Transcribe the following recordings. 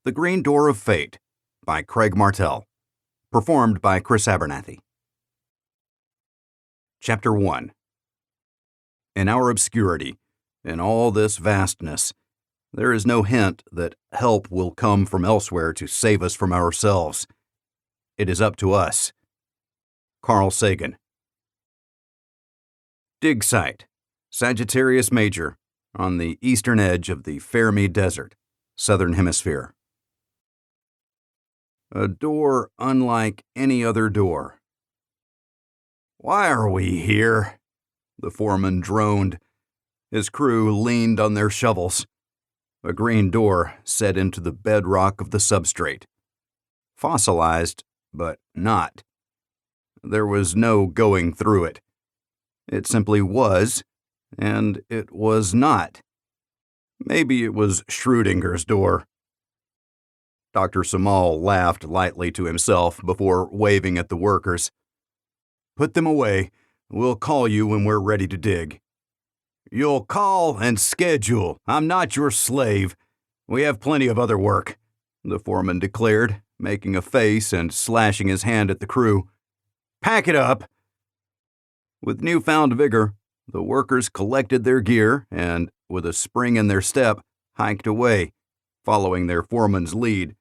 The Green Door of Fate by Craig Martelle. Performed by Chris Abernathy. Chapter 1. In our obscurity, in all this vastness, there is no hint that help will come from elsewhere to save us from ourselves. It is up to us. Carl Sagan. Dig site, Sagittarius Major, on the eastern edge of the Fermi Desert, Southern Hemisphere. A door unlike any other door. "Why are we here?" the foreman droned. His crew leaned on their shovels. A green door set into the bedrock of the substrate. Fossilized, but not. There was no going through it. It simply was, and it was not. Maybe it was Schrödinger's door. Dr. Samal laughed lightly to himself before waving at the workers. "Put them away. We'll call you when we're ready to dig." "You'll call and schedule. I'm not your slave. We have plenty of other work," the foreman declared, making a face and slashing his hand at the crew. "Pack it up." With newfound vigor, the workers collected their gear and, with a spring in their step, hiked away, following their foreman's lead.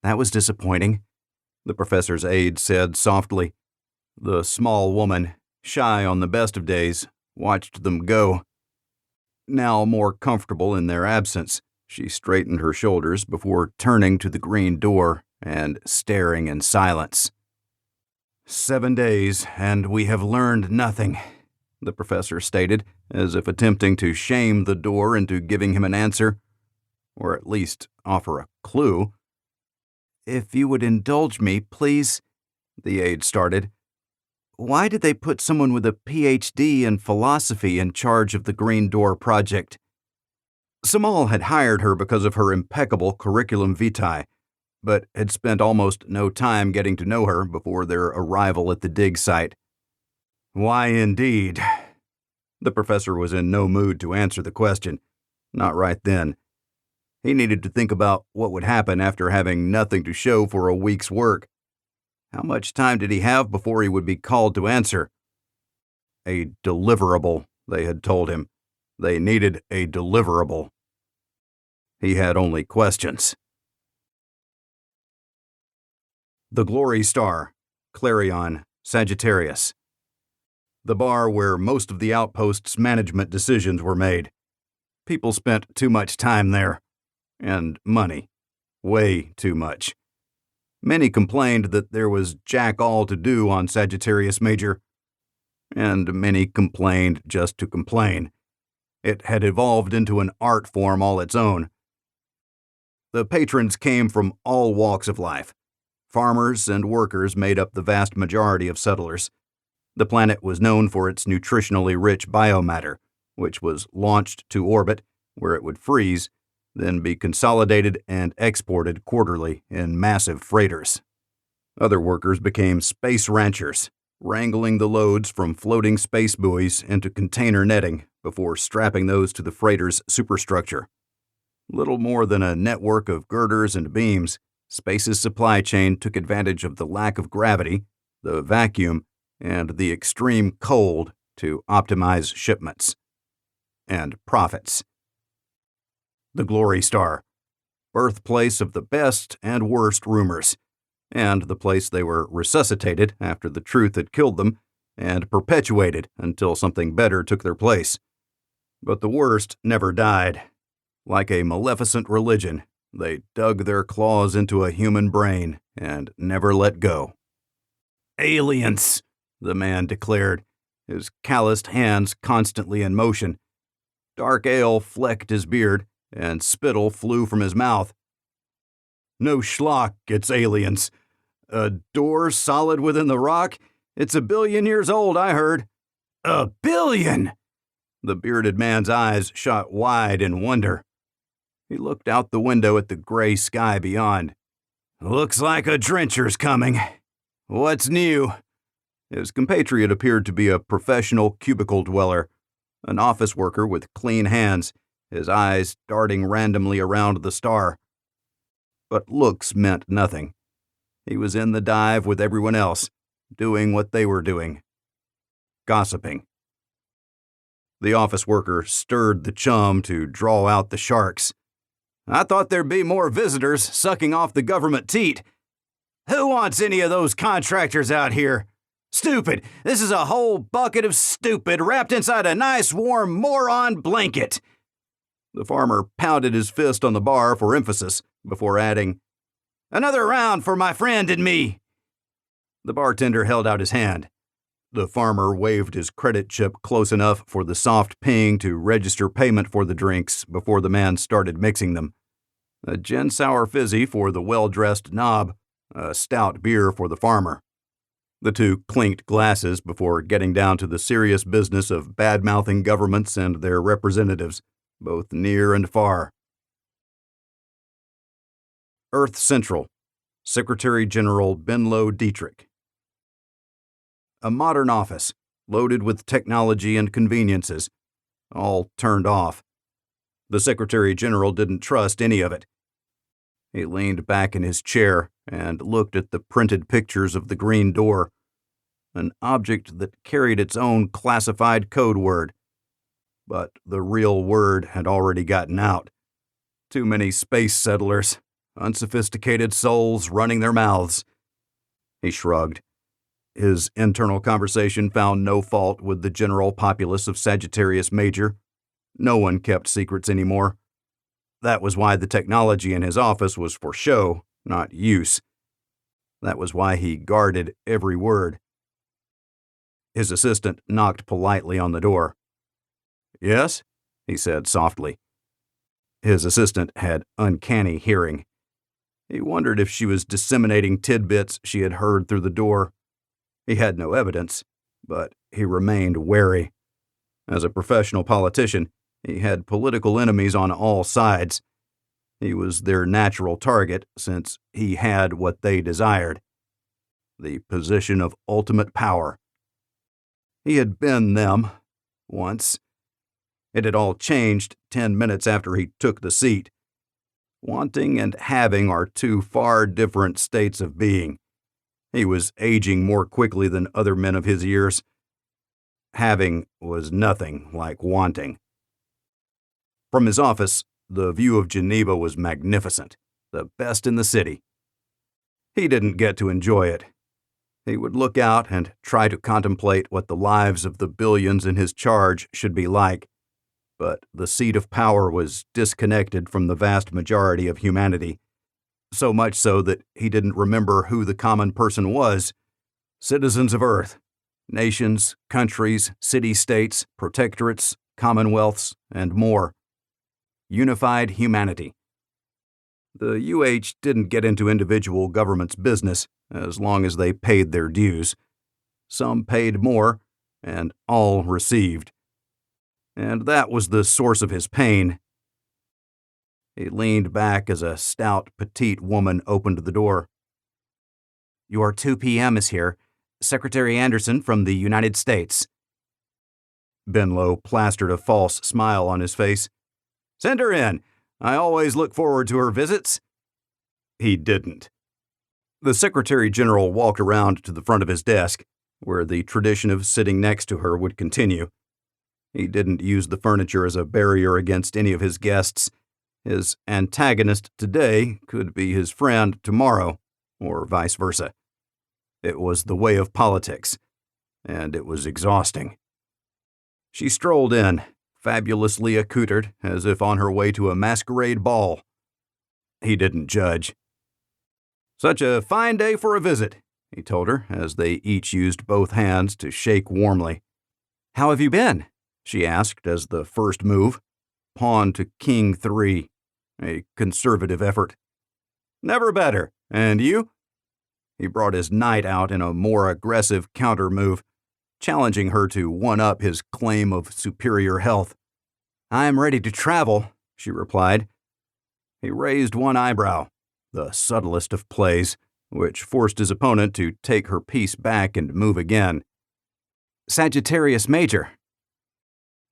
"That was disappointing," the professor's aide said softly. The small woman, shy on the best of days, watched them go. Now more comfortable in their absence, she straightened her shoulders before turning to the green door and staring in silence. 7 days, and we have learned nothing," the professor stated, as if attempting to shame the door into giving him an answer, or at least offer a clue. "If you would indulge me, please," the aide started. "Why did they put someone with a PhD in philosophy in charge of the Green Door project?" Samal had hired her because of her impeccable curriculum vitae, but had spent almost no time getting to know her before their arrival at the dig site. "Why indeed?" The professor was in no mood to answer the question, not right then. He needed to think about what would happen after having nothing to show for a week's work. How much time did he have before he would be called to answer? A deliverable, they had told him. They needed a deliverable. He had only questions. The Glory Star, Clarion, Sagittarius. The bar where most of the outpost's management decisions were made. People spent too much time there. And money. Way too much. Many complained that there was jack all to do on Sagittarius Major. And many complained just to complain. It had evolved into an art form all its own. The patrons came from all walks of life. Farmers and workers made up the vast majority of settlers. The planet was known for its nutritionally rich biomatter, which was launched to orbit, where it would freeze, then be consolidated and exported quarterly in massive freighters. Other workers became space ranchers, wrangling the loads from floating space buoys into container netting before strapping those to the freighter's superstructure. Little more than a network of girders and beams, space's supply chain took advantage of the lack of gravity, the vacuum, and the extreme cold to optimize shipments. And profits. The Glory Star, birthplace of the best and worst rumors, and the place they were resuscitated after the truth had killed them, and perpetuated until something better took their place. But the worst never died. Like a maleficent religion, they dug their claws into a human brain and never let go. "Aliens," the man declared, his calloused hands constantly in motion. Dark ale flecked his beard, and spittle flew from his mouth. "No schlock, it's aliens. A door solid within the rock? It's 1 billion years old, I heard." "1 billion!" The bearded man's eyes shot wide in wonder. He looked out the window at the gray sky beyond. "Looks like a drencher's coming. What's new?" His compatriot appeared to be a professional cubicle dweller, an office worker with clean hands, his eyes darting randomly around the star. But looks meant nothing. He was in the dive with everyone else, doing what they were doing. Gossiping. The office worker stirred the chum to draw out the sharks. I thought there'd be more visitors sucking off the government teat. Who wants any of those contractors out here? Stupid. This is a whole bucket of stupid wrapped inside a nice warm moron blanket. The farmer pounded his fist on the bar for emphasis before adding, Another round for my friend and me. The bartender held out his hand. The farmer waved his credit chip close enough for the soft ping to register payment for the drinks before the man started mixing them. A gin sour fizzy for the well-dressed knob, a stout beer for the farmer. The two clinked glasses before getting down to the serious business of bad-mouthing governments and their representatives, both near and far. Earth Central, Secretary General Benlow Dietrich. A modern office, loaded with technology and conveniences, all turned off. The Secretary General didn't trust any of it. He leaned back in his chair and looked at the printed pictures of the green door, an object that carried its own classified code word. But the real word had already gotten out. Too many space settlers, unsophisticated souls running their mouths. He shrugged. His internal conversation found no fault with the general populace of Sagittarius Major. No one kept secrets anymore. That was why the technology in his office was for show, not use. That was why he guarded every word. His assistant knocked politely on the door. Yes, he said softly. His assistant had uncanny hearing. He wondered if she was disseminating tidbits she had heard through the door. He had no evidence, but he remained wary. As a professional politician, he had political enemies on all sides. He was their natural target since he had what they desired, the position of ultimate power. He had been them, once. It had all changed 10 minutes after he took the seat. Wanting and having are two far different states of being. He was aging more quickly than other men of his years. Having was nothing like wanting. From his office, the view of Geneva was magnificent, the best in the city. He didn't get to enjoy it. He would look out and try to contemplate what the lives of the billions in his charge should be like, but the seat of power was disconnected from the vast majority of humanity, so much so that he didn't remember who the common person was. Citizens of Earth, nations, countries, city-states, protectorates, commonwealths, and more. Unified humanity. The UH didn't get into individual governments' business as long as they paid their dues. Some paid more, and all received. And that was the source of his pain. He leaned back as a stout, petite woman opened the door. Your 2 p.m. is here. Secretary Anderson from the United States. Benlow plastered a false smile on his face. Send her in. I always look forward to her visits. He didn't. The Secretary General walked around to the front of his desk, where the tradition of sitting next to her would continue. He didn't use the furniture as a barrier against any of his guests. His antagonist today could be his friend tomorrow, or vice versa. It was the way of politics, and it was exhausting. She strolled in, fabulously accoutred, as if on her way to a masquerade ball. He didn't judge. Such a fine day for a visit, he told her, as they each used both hands to shake warmly. How have you been? She asked as the first move. Pawn to King 3. A conservative effort. Never better. And you? He brought his knight out in a more aggressive counter move, challenging her to one-up his claim of superior health. I am ready to travel, she replied. He raised one eyebrow, the subtlest of plays, which forced his opponent to take her piece back and move again. Sagittarius Major.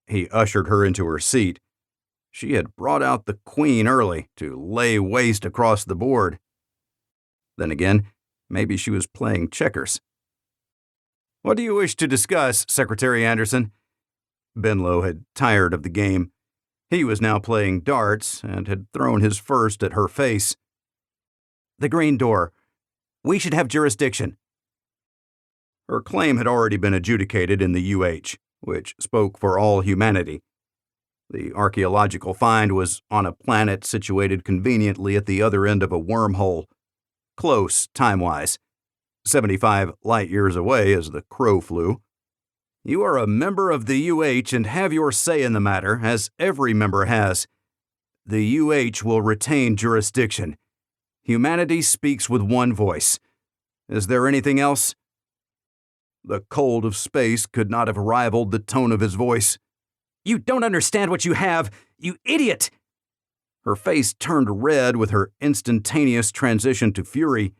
He ushered her into her seat. She had brought out the queen early to lay waste across the board. Then again, maybe she was playing checkers. "What do you wish to discuss, Secretary Anderson?" Benlow had tired of the game. He was now playing darts and had thrown his first at her face. "The green door. We should have jurisdiction." Her claim had already been adjudicated in the UH, which spoke for all humanity. The archaeological find was on a planet situated conveniently at the other end of a wormhole. Close, time-wise. 75 light-years away as the crow flew. You are a member of the UH and have your say in the matter, as every member has. The UH will retain jurisdiction. Humanity speaks with one voice. Is there anything else? The cold of space could not have rivaled the tone of his voice. "You don't understand what you have, you idiot!" Her face turned red with her instantaneous transition to fury.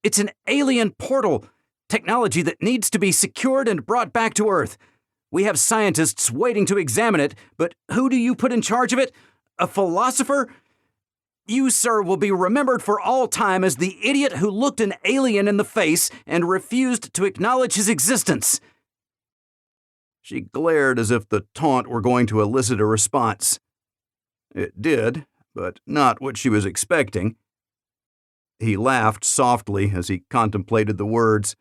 "It's an alien portal, technology that needs to be secured and brought back to Earth. We have scientists waiting to examine it, but who do you put in charge of it? A philosopher? You, sir, will be remembered for all time as the idiot who looked an alien in the face and refused to acknowledge his existence." She glared as if the taunt were going to elicit a response. It did, but not what she was expecting. He laughed softly as he contemplated the words.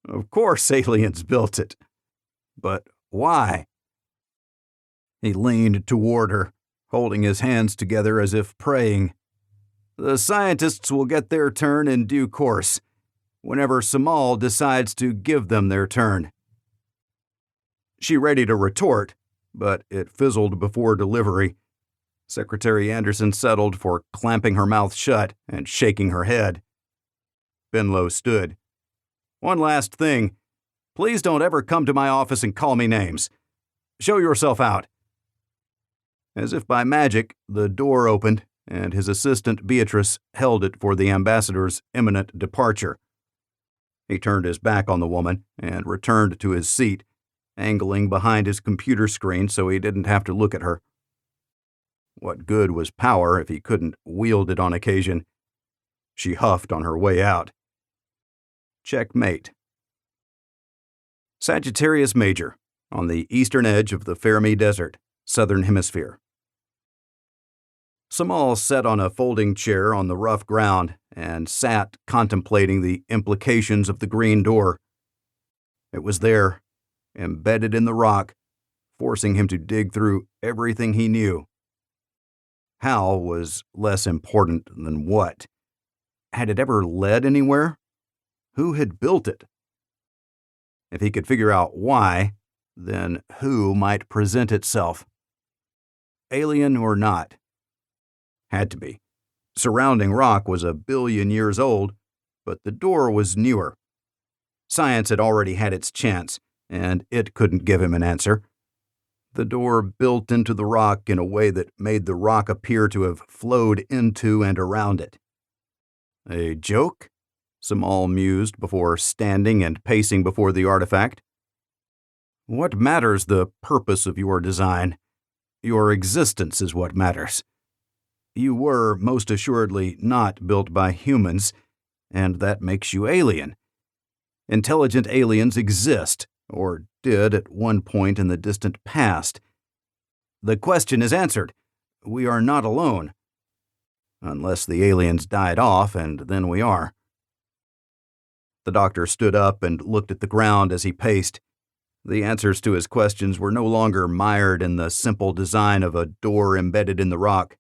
Of course aliens built it. But why? He leaned toward her, holding his hands together as if praying. The scientists will get their turn in due course, whenever Samal decides to give them their turn. She ready to retort, but it fizzled before delivery. Secretary Anderson settled for clamping her mouth shut and shaking her head. Benlow stood. "One last thing. Please don't ever come to my office and call me names. Show yourself out." As if by magic, the door opened, and his assistant Beatrice held it for the ambassador's imminent departure. He turned his back on the woman and returned to his seat, angling behind his computer screen so he didn't have to look at her. What good was power if he couldn't wield it on occasion? She huffed on her way out. Checkmate. Sagittarius Major, on the eastern edge of the Fermi Desert, Southern Hemisphere. Samal sat on a folding chair on the rough ground and sat contemplating the implications of the green door. It was there, embedded in the rock, forcing him to dig through everything he knew. How was less important than what. Had it ever led anywhere? Who had built it? If he could figure out why, then who might present itself? Alien or not? Had to be. Surrounding rock was 1 billion years old, but the door was newer. Science had already had its chance, and it couldn't give him an answer. The door built into the rock in a way that made the rock appear to have flowed into and around it. A joke? Samal mused before standing and pacing before the artifact. What matters the purpose of your design? Your existence is what matters. You were, most assuredly, not built by humans, and that makes you alien. Intelligent aliens exist, or did at one point in the distant past. The question is answered. We are not alone. Unless the aliens died off, and then we are. The doctor stood up and looked at the ground as he paced. The answers to his questions were no longer mired in the simple design of a door embedded in the rock.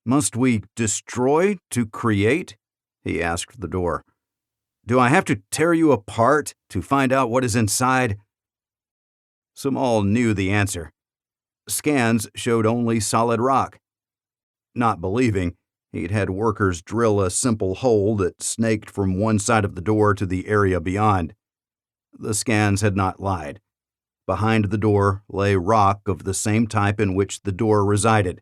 Must we destroy to create? He asked the door. Do I have to tear you apart to find out what is inside? Samal knew the answer. Scans showed only solid rock. Not believing, he'd had workers drill a simple hole that snaked from one side of the door to the area beyond. The scans had not lied. Behind the door lay rock of the same type in which the door resided.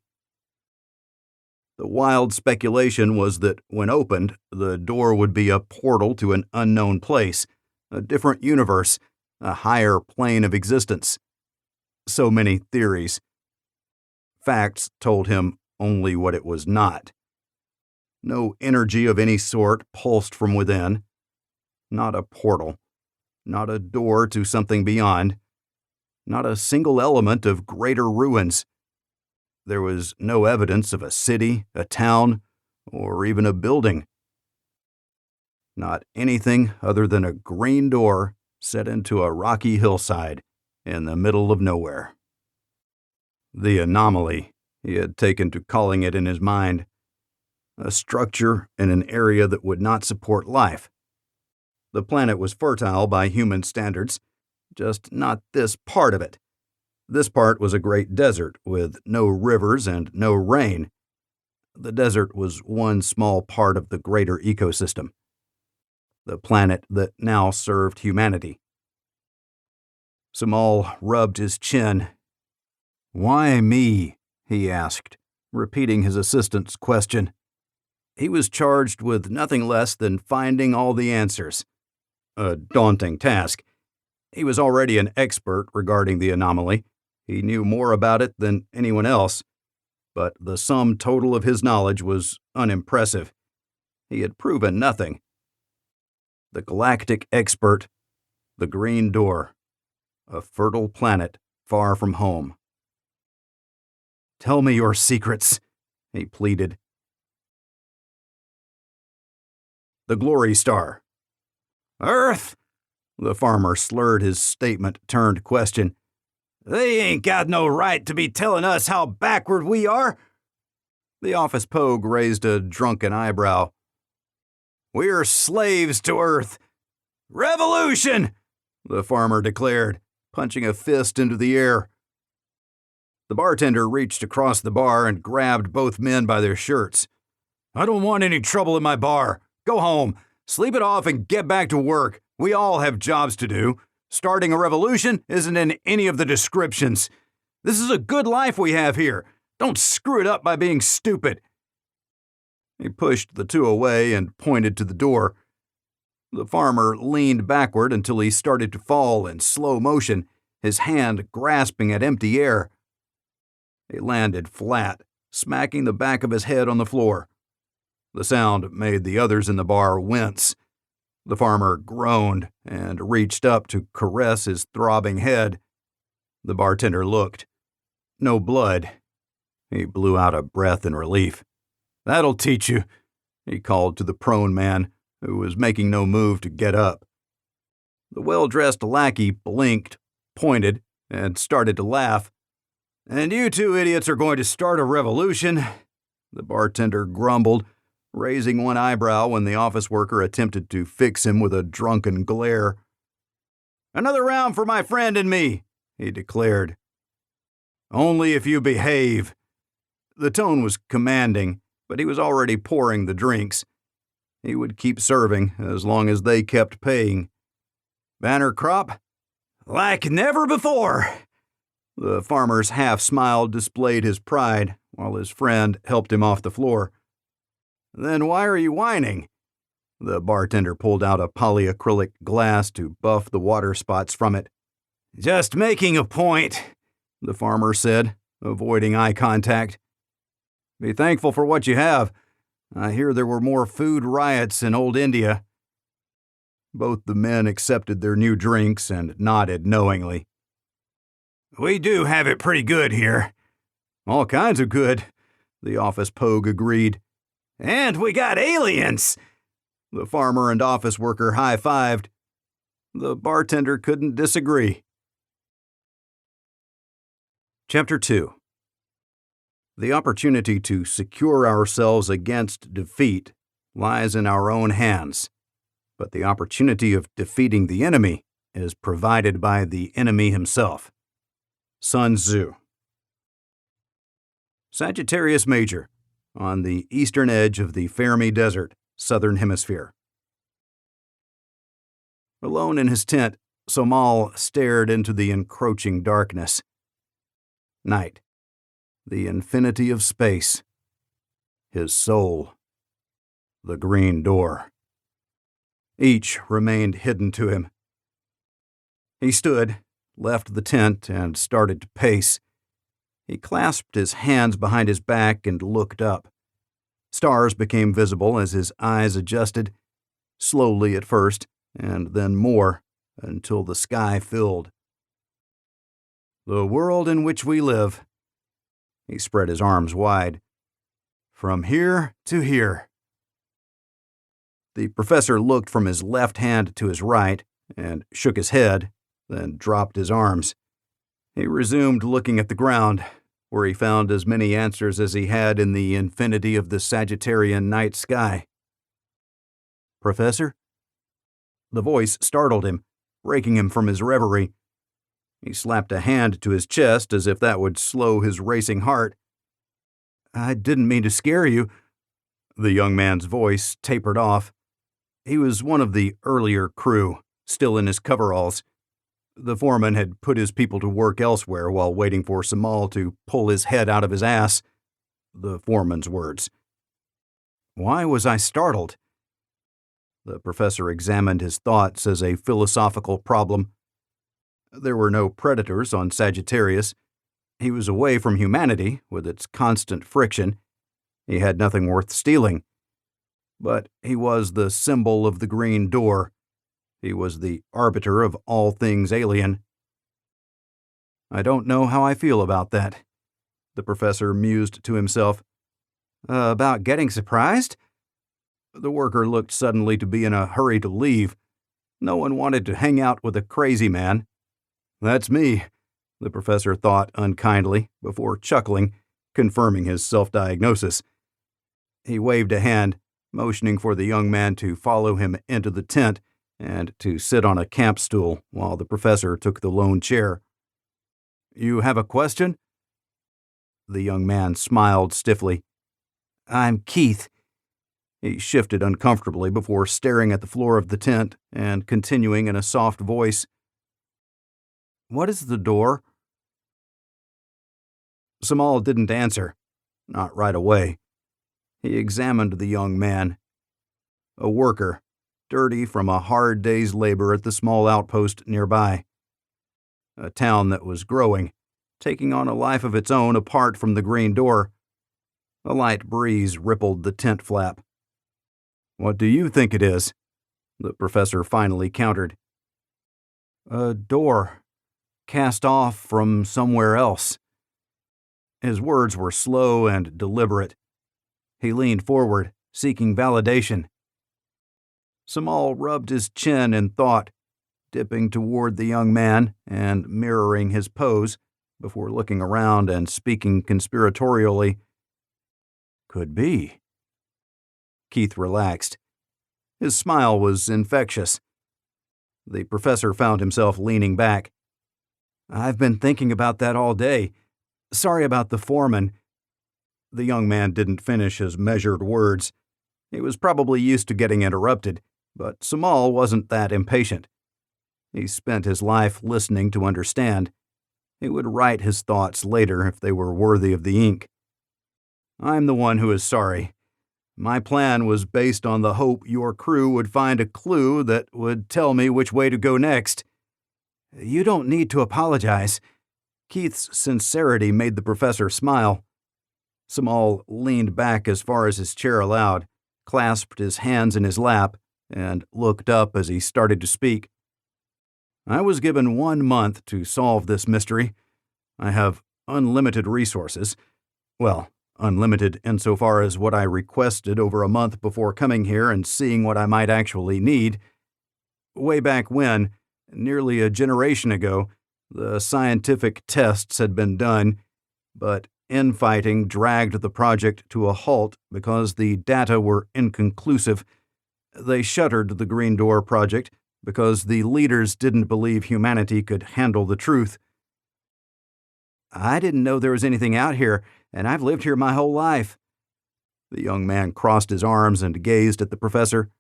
The wild speculation was that, when opened, the door would be a portal to an unknown place, a different universe, a higher plane of existence. So many theories. Facts told him only what it was not. No energy of any sort pulsed from within. Not a portal. Not a door to something beyond. Not a single element of greater ruins. There was no evidence of a city, a town, or even a building. Not anything other than a green door set into a rocky hillside in the middle of nowhere. The anomaly, he had taken to calling it in his mind. A structure in an area that would not support life. The planet was fertile by human standards, just not this part of it. This part was a great desert with no rivers and no rain. The desert was one small part of the greater ecosystem. The planet that now served humanity. Samal rubbed his chin. "Why me?" he asked, repeating his assistant's question. He was charged with nothing less than finding all the answers. A daunting task. He was already an expert regarding the anomaly. He knew more about it than anyone else, but the sum total of his knowledge was unimpressive. He had proven nothing. The galactic expert, the green door, a fertile planet far from home. "Tell me your secrets," he pleaded. The Glory Star. "Earth?" The farmer slurred his statement-turned-question. "They ain't got no right to be telling us how backward we are." The office pogue raised a drunken eyebrow. "We're slaves to Earth." "Revolution!" the farmer declared, punching a fist into the air. The bartender reached across the bar and grabbed both men by their shirts. "I don't want any trouble in my bar. Go home, sleep it off, and get back to work. We all have jobs to do. Starting a revolution isn't in any of the descriptions. This is a good life we have here. Don't screw it up by being stupid." He pushed the two away and pointed to the door. The farmer leaned backward until he started to fall in slow motion, his hand grasping at empty air. He landed flat, smacking the back of his head on the floor. The sound made the others in the bar wince. The farmer groaned and reached up to caress his throbbing head. The bartender looked. No blood. He blew out a breath in relief. "That'll teach you," he called to the prone man, who was making no move to get up. The well-dressed lackey blinked, pointed, and started to laugh. "And you two idiots are going to start a revolution?" The bartender grumbled, raising one eyebrow when the office worker attempted to fix him with a drunken glare. "Another round for my friend and me," he declared. "Only if you behave." The tone was commanding, but he was already pouring the drinks. He would keep serving as long as they kept paying. "Banner crop?" "Like never before." The farmer's half-smile displayed his pride, while his friend helped him off the floor. "Then why are you whining?" The bartender pulled out a polyacrylic glass to buff the water spots from it. "Just making a point," the farmer said, avoiding eye contact. "Be thankful for what you have. I hear there were more food riots in old India." Both the men accepted their new drinks and nodded knowingly. "We do have it pretty good here." "All kinds of good," the office pogue agreed. "And we got aliens!" The farmer and office worker high-fived. The bartender couldn't disagree. Chapter 2. The opportunity to secure ourselves against defeat lies in our own hands, but the opportunity of defeating the enemy is provided by the enemy himself. Sun Tzu. Sagittarius Major, on the eastern edge of the Fermi Desert, southern hemisphere. Alone in his tent, Somal stared into the encroaching darkness. Night. The infinity of space. His soul. The green door. Each remained hidden to him. He stood, left the tent, and started to pace. He clasped his hands behind his back and looked up. Stars became visible as his eyes adjusted, slowly at first, and then more, until the sky filled. The world in which we live. He spread his arms wide. From here to here. The professor looked from his left hand to his right and shook his head, then dropped his arms. He resumed looking at the ground, where he found as many answers as he had in the infinity of the Sagittarian night sky. Professor? The voice startled him, breaking him from his reverie. He slapped a hand to his chest as if that would slow his racing heart. I didn't mean to scare you. The young man's voice tapered off. He was one of the earlier crew, still in his coveralls. The foreman had put his people to work elsewhere while waiting for Samal to pull his head out of his ass. The foreman's words. Why was I startled? The professor examined his thoughts as a philosophical problem. There were no predators on Sagittarius. He was away from humanity, with its constant friction. He had nothing worth stealing. But he was the symbol of the green door. He was the arbiter of all things alien. I don't know how I feel about that, the professor mused to himself. About getting surprised? The worker looked suddenly to be in a hurry to leave. No one wanted to hang out with a crazy man. That's me, the professor thought unkindly, before chuckling, confirming his self-diagnosis. He waved a hand, motioning for the young man to follow him into the tent and to sit on a camp stool while the professor took the lone chair. You have a question? The young man smiled stiffly. I'm Keith. He shifted uncomfortably before staring at the floor of the tent and continuing in a soft voice. What is the door? Samal didn't answer, not right away. He examined the young man. A worker, dirty from a hard day's labor at the small outpost nearby. A town that was growing, taking on a life of its own apart from the green door. A light breeze rippled the tent flap. What do you think it is? The professor finally countered. A door, cast off from somewhere else. His words were slow and deliberate. He leaned forward, seeking validation. Samal rubbed his chin in thought, dipping toward the young man and mirroring his pose before looking around and speaking conspiratorially. Could be. Keith relaxed. His smile was infectious. The professor found himself leaning back. I've been thinking about that all day. Sorry about the foreman. The young man didn't finish his measured words. He was probably used to getting interrupted, but Samal wasn't that impatient. He spent his life listening to understand. He would write his thoughts later if they were worthy of the ink. I'm the one who is sorry. My plan was based on the hope your crew would find a clue that would tell me which way to go next. You don't need to apologize. Keith's sincerity made the professor smile. Samal leaned back as far as his chair allowed, clasped his hands in his lap, and looked up as he started to speak. I was given 1 month to solve this mystery. I have unlimited resources. Well, unlimited insofar as what I requested over a month before coming here and seeing what I might actually need. Way back when, nearly a generation ago, the scientific tests had been done, but infighting dragged the project to a halt because the data were inconclusive. They shuttered the Green Door project because the leaders didn't believe humanity could handle the truth. I didn't know there was anything out here, and I've lived here my whole life. The young man crossed his arms and gazed at the professor.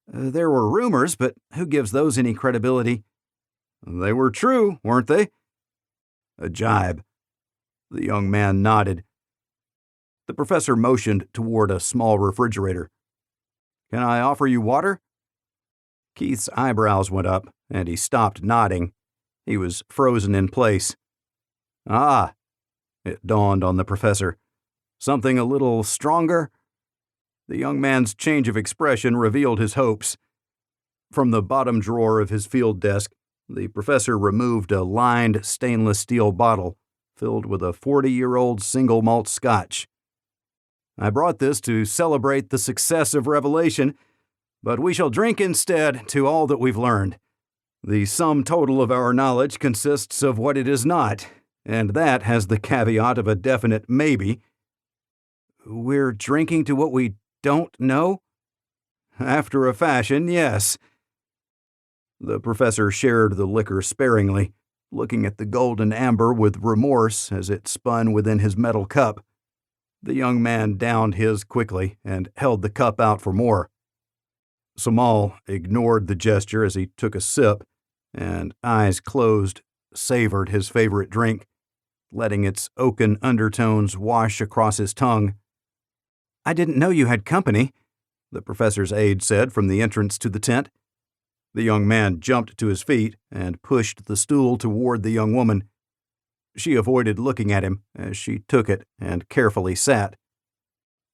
There were rumors, but who gives those any credibility? They were true, weren't they? A jibe. The young man nodded. The professor motioned toward a small refrigerator. Can I offer you water? Keith's eyebrows went up, and he stopped nodding. He was frozen in place. Ah, It dawned on the professor. Something a little stronger? The young man's change of expression revealed his hopes. From the bottom drawer of his field desk, the professor removed a lined stainless steel bottle filled with a 40-year-old single malt scotch. I brought this to celebrate the success of revelation, but we shall drink instead to all that we've learned. The sum total of our knowledge consists of what it is not, and that has the caveat of a definite maybe. We're drinking to what we don't know? After a fashion, yes. The professor shared the liquor sparingly, looking at the golden amber with remorse as it spun within his metal cup. The young man downed his quickly and held the cup out for more. Samal ignored the gesture as he took a sip, and, eyes closed, savored his favorite drink, letting its oaken undertones wash across his tongue. "I didn't know you had company," the professor's aide said from the entrance to the tent. The young man jumped to his feet and pushed the stool toward the young woman. She avoided looking at him as she took it and carefully sat.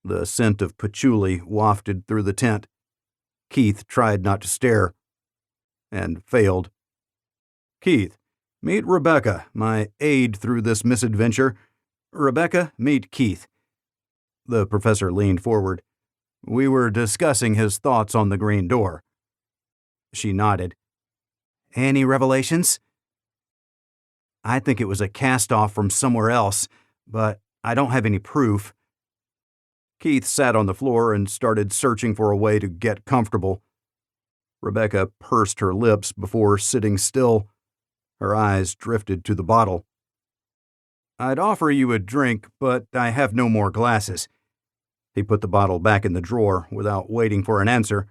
The scent of patchouli wafted through the tent. Keith tried not to stare, and failed. "Keith, meet Rebecca, my aide through this misadventure. Rebecca, meet Keith." The professor leaned forward. "We were discussing his thoughts on the green door." She nodded. "Any revelations?" "I think it was a cast-off from somewhere else, but I don't have any proof." Keith sat on the floor and started searching for a way to get comfortable. Rebecca pursed her lips before sitting still. Her eyes drifted to the bottle. "I'd offer you a drink, but I have no more glasses." He put the bottle back in the drawer without waiting for an answer.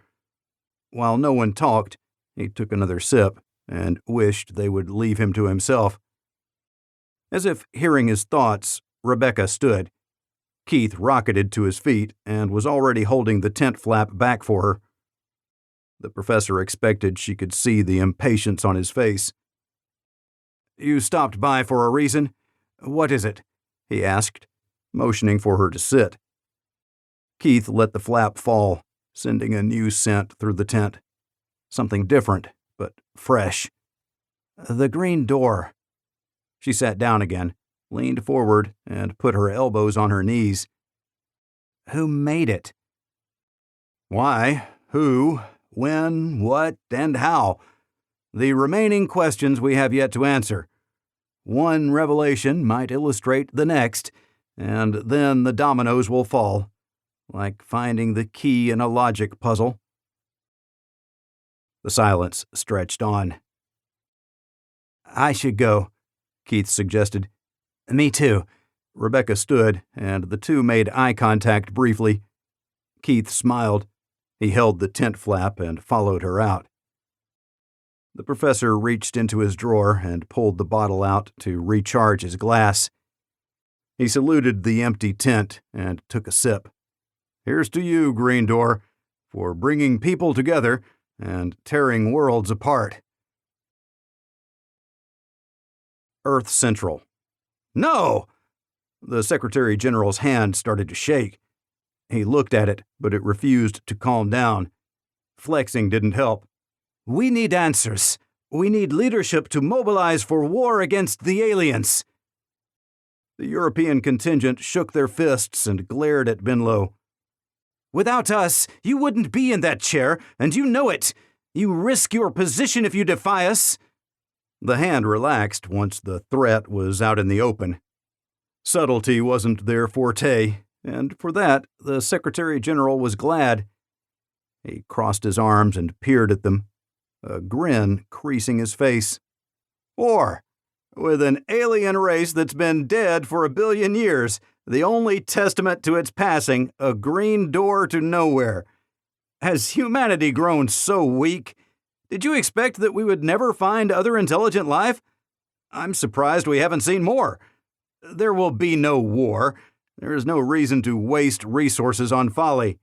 While no one talked, he took another sip and wished they would leave him to himself. As if hearing his thoughts, Rebecca stood. Keith rocketed to his feet and was already holding the tent flap back for her. The professor expected she could see the impatience on his face. "You stopped by for a reason? What is it?" he asked, motioning for her to sit. Keith let the flap fall, sending a new scent through the tent. Something different, but fresh. "The green door." She sat down again, leaned forward, and put her elbows on her knees. "Who made it?" "Why, who, when, what, and how? The remaining questions we have yet to answer. One revelation might illustrate the next, and then the dominoes will fall, like finding the key in a logic puzzle." The silence stretched on. "I should go," Keith suggested. "Me too." Rebecca stood, and the two made eye contact briefly. Keith smiled. He held the tent flap and followed her out. The professor reached into his drawer and pulled the bottle out to recharge his glass. He saluted the empty tent and took a sip. "Here's to you, Green Door, for bringing people together and tearing worlds apart." Earth Central. "No!" The Secretary General's hand started to shake. He looked at it, but it refused to calm down. Flexing didn't help. "We need answers. We need leadership to mobilize for war against the aliens." The European contingent shook their fists and glared at Benlow. "Without us, you wouldn't be in that chair, and you know it. You risk your position if you defy us." The hand relaxed once the threat was out in the open. Subtlety wasn't their forte, and for that, the Secretary General was glad. He crossed his arms and peered at them, a grin creasing his face. "War, with an alien race that's been dead for 1 billion years, the only testament to its passing, a green door to nowhere. Has humanity grown so weak? Did you expect that we would never find other intelligent life? I'm surprised we haven't seen more. There will be no war. There is no reason to waste resources on folly."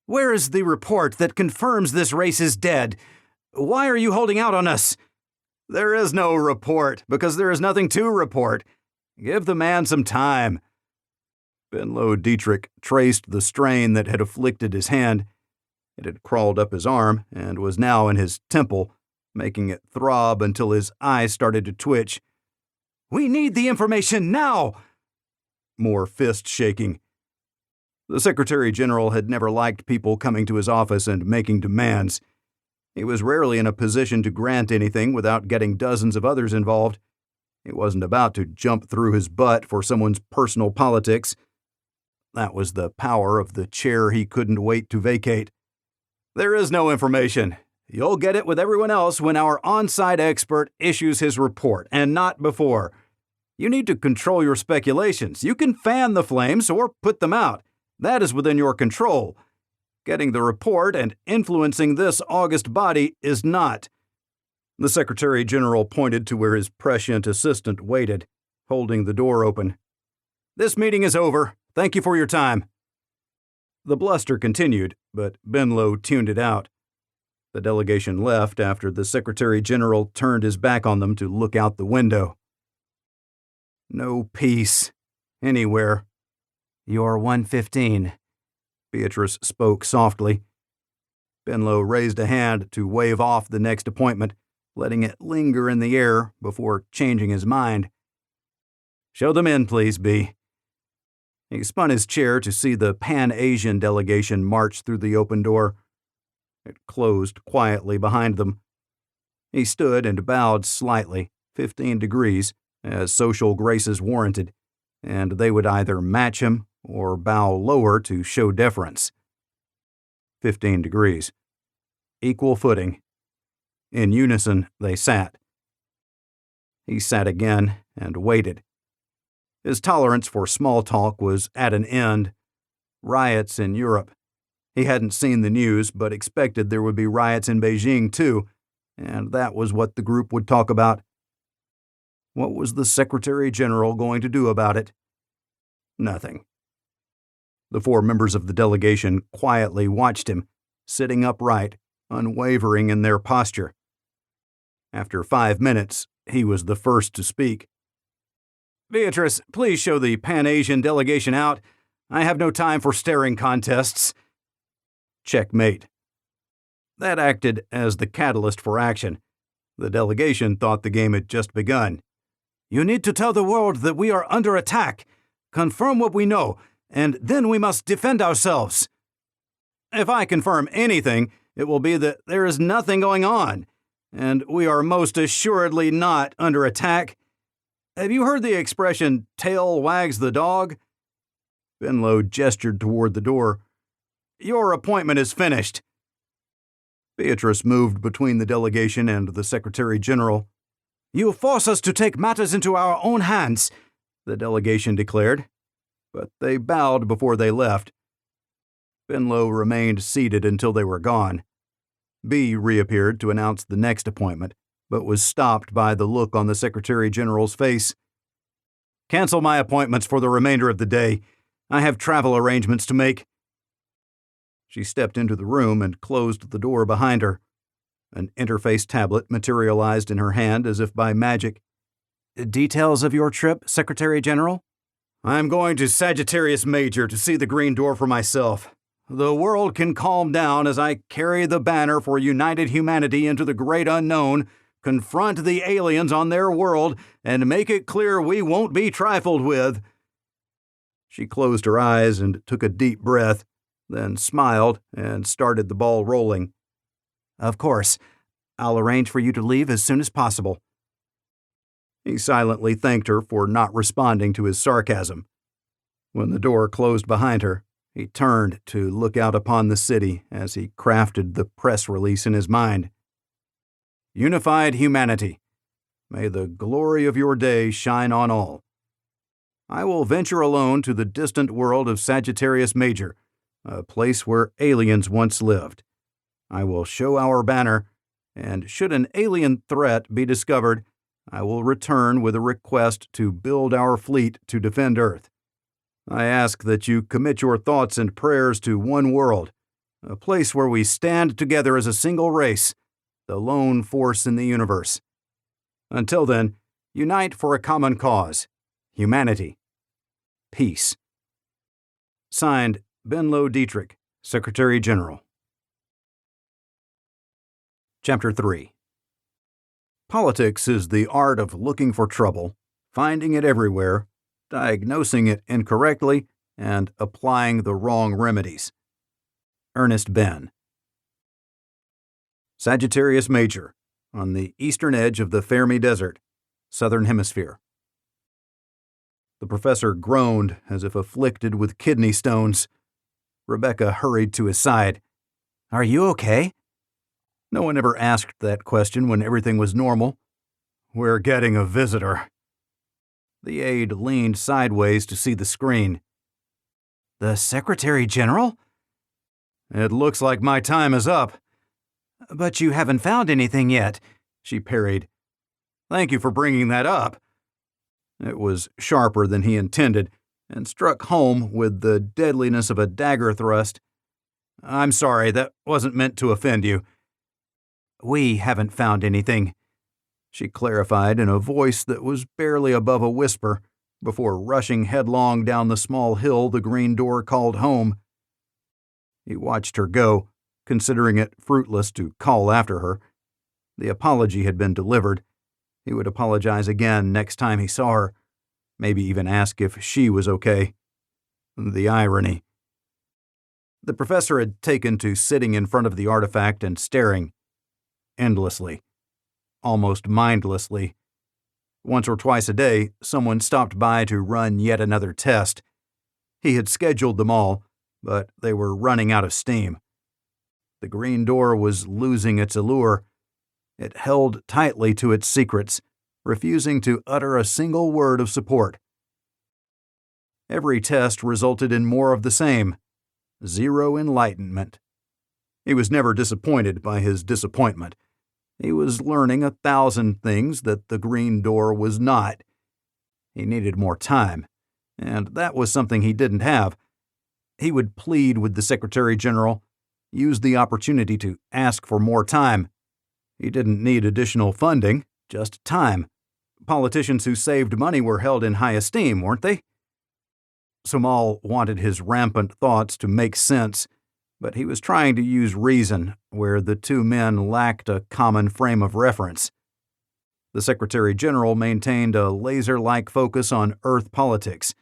"Where is the report that confirms this race is dead? Why are you holding out on us?" "There is no report, because there is nothing to report. Give the man some time. Benlow Dietrich traced the strain that had afflicted his hand. It had crawled up his arm and was now in his temple, making it throb until his eyes started to twitch. We need the information now! More fist shaking. The Secretary General had never liked people coming to his office and making demands. He was rarely in a position to grant anything without getting dozens of others involved. He wasn't about to jump through his butt for someone's personal politics. That was the power of the chair he couldn't wait to vacate. There is no information. You'll get it with everyone else when our on-site expert issues his report, and not before. You need to control your speculations. You can fan the flames or put them out. That is within your control. Getting the report and influencing this august body is not. The Secretary General pointed to where his prescient assistant waited, holding the door open. This meeting is over. Thank you for your time. The bluster continued, but Benlow tuned it out. The delegation left after the Secretary General turned his back on them to look out the window. No peace. Anywhere. You're 115. Beatrice spoke softly. Benlow raised a hand to wave off the next appointment, letting it linger in the air before changing his mind. Show them in, please, B. He spun his chair to see the Pan-Asian delegation march through the open door. It closed quietly behind them. He stood and bowed slightly, 15 degrees, as social graces warranted, and they would either match him or bow lower to show deference. 15 degrees. Equal footing. In unison, they sat. He sat again and waited. His tolerance for small talk was at an end. Riots in Europe. He hadn't seen the news, but expected there would be riots in Beijing, too, and that was what the group would talk about. What was the Secretary General going to do about it? Nothing. The 4 members of the delegation quietly watched him, sitting upright, unwavering in their posture. After 5 minutes, he was the first to speak. Beatrice, please show the Pan-Asian delegation out. I have no time for staring contests. Checkmate. That acted as the catalyst for action. The delegation thought the game had just begun. You need to tell the world that we are under attack. Confirm what we know, and then we must defend ourselves. If I confirm anything, it will be that there is nothing going on, and we are most assuredly not under attack. Have you heard the expression, tail wags the dog? Benlow gestured toward the door. Your appointment is finished. Beatrice moved between the delegation and the Secretary General. You force us to take matters into our own hands, the delegation declared, but they bowed before they left. Benlow remained seated until they were gone. B reappeared to announce the next appointment, but was stopped by the look on the Secretary General's face. Cancel my appointments for the remainder of the day. I have travel arrangements to make. She stepped into the room and closed the door behind her. An interface tablet materialized in her hand as if by magic. Details of your trip, Secretary General? I'm going to Sagittarius Major to see the green door for myself. The world can calm down as I carry the banner for united humanity into the great unknown, confront the aliens on their world, and make it clear we won't be trifled with. She closed her eyes and took a deep breath, then smiled and started the ball rolling. Of course. I'll arrange for you to leave as soon as possible. He silently thanked her for not responding to his sarcasm. When the door closed behind her, he turned to look out upon the city as he crafted the press release in his mind. Unified humanity. May the glory of your day shine on all. I will venture alone to the distant world of Sagittarius Major, a place where aliens once lived. I will show our banner, and should an alien threat be discovered, I will return with a request to build our fleet to defend Earth. I ask that you commit your thoughts and prayers to one world, a place where we stand together as a single race, the lone force in the universe. Until then, unite for a common cause, Humanity. Peace. Signed, Benlow Dietrich, Secretary General. Chapter 3. Politics is the art of looking for trouble, finding it everywhere, diagnosing it incorrectly, and applying the wrong remedies. Ernest Benn. Sagittarius Major, on the eastern edge of the Fermi Desert, Southern Hemisphere. The professor groaned as if afflicted with kidney stones. Rebecca hurried to his side. "Are you okay?" No one ever asked that question when everything was normal. "We're getting a visitor." The aide leaned sideways to see the screen. "The Secretary General?" "It looks like my time is up." "But you haven't found anything yet," she parried. "Thank you for bringing that up." It was sharper than he intended and struck home with the deadliness of a dagger thrust. "I'm sorry, that wasn't meant to offend you." "We haven't found anything," she clarified in a voice that was barely above a whisper, before rushing headlong down the small hill the green door called home. He watched her go, considering it fruitless to call after her. The apology had been delivered. He would apologize again next time he saw her, maybe even ask if she was okay. The irony. The professor had taken to sitting in front of the artifact and staring, endlessly, almost mindlessly. Once or twice a day, someone stopped by to run yet another test. He had scheduled them all, but they were running out of steam. The green door was losing its allure. It held tightly to its secrets, refusing to utter a single word of support. Every test resulted in more of the same: zero enlightenment. He was never disappointed by his disappointment. He was learning 1,000 things that the green door was not. He needed more time, and that was something he didn't have. He would plead with the Secretary General, use the opportunity to ask for more time. He didn't need additional funding, just time. Politicians who saved money were held in high esteem, weren't they? Samal wanted his rampant thoughts to make sense, but he was trying to use reason where the two men lacked a common frame of reference. The Secretary General maintained a laser-like focus on Earth politics,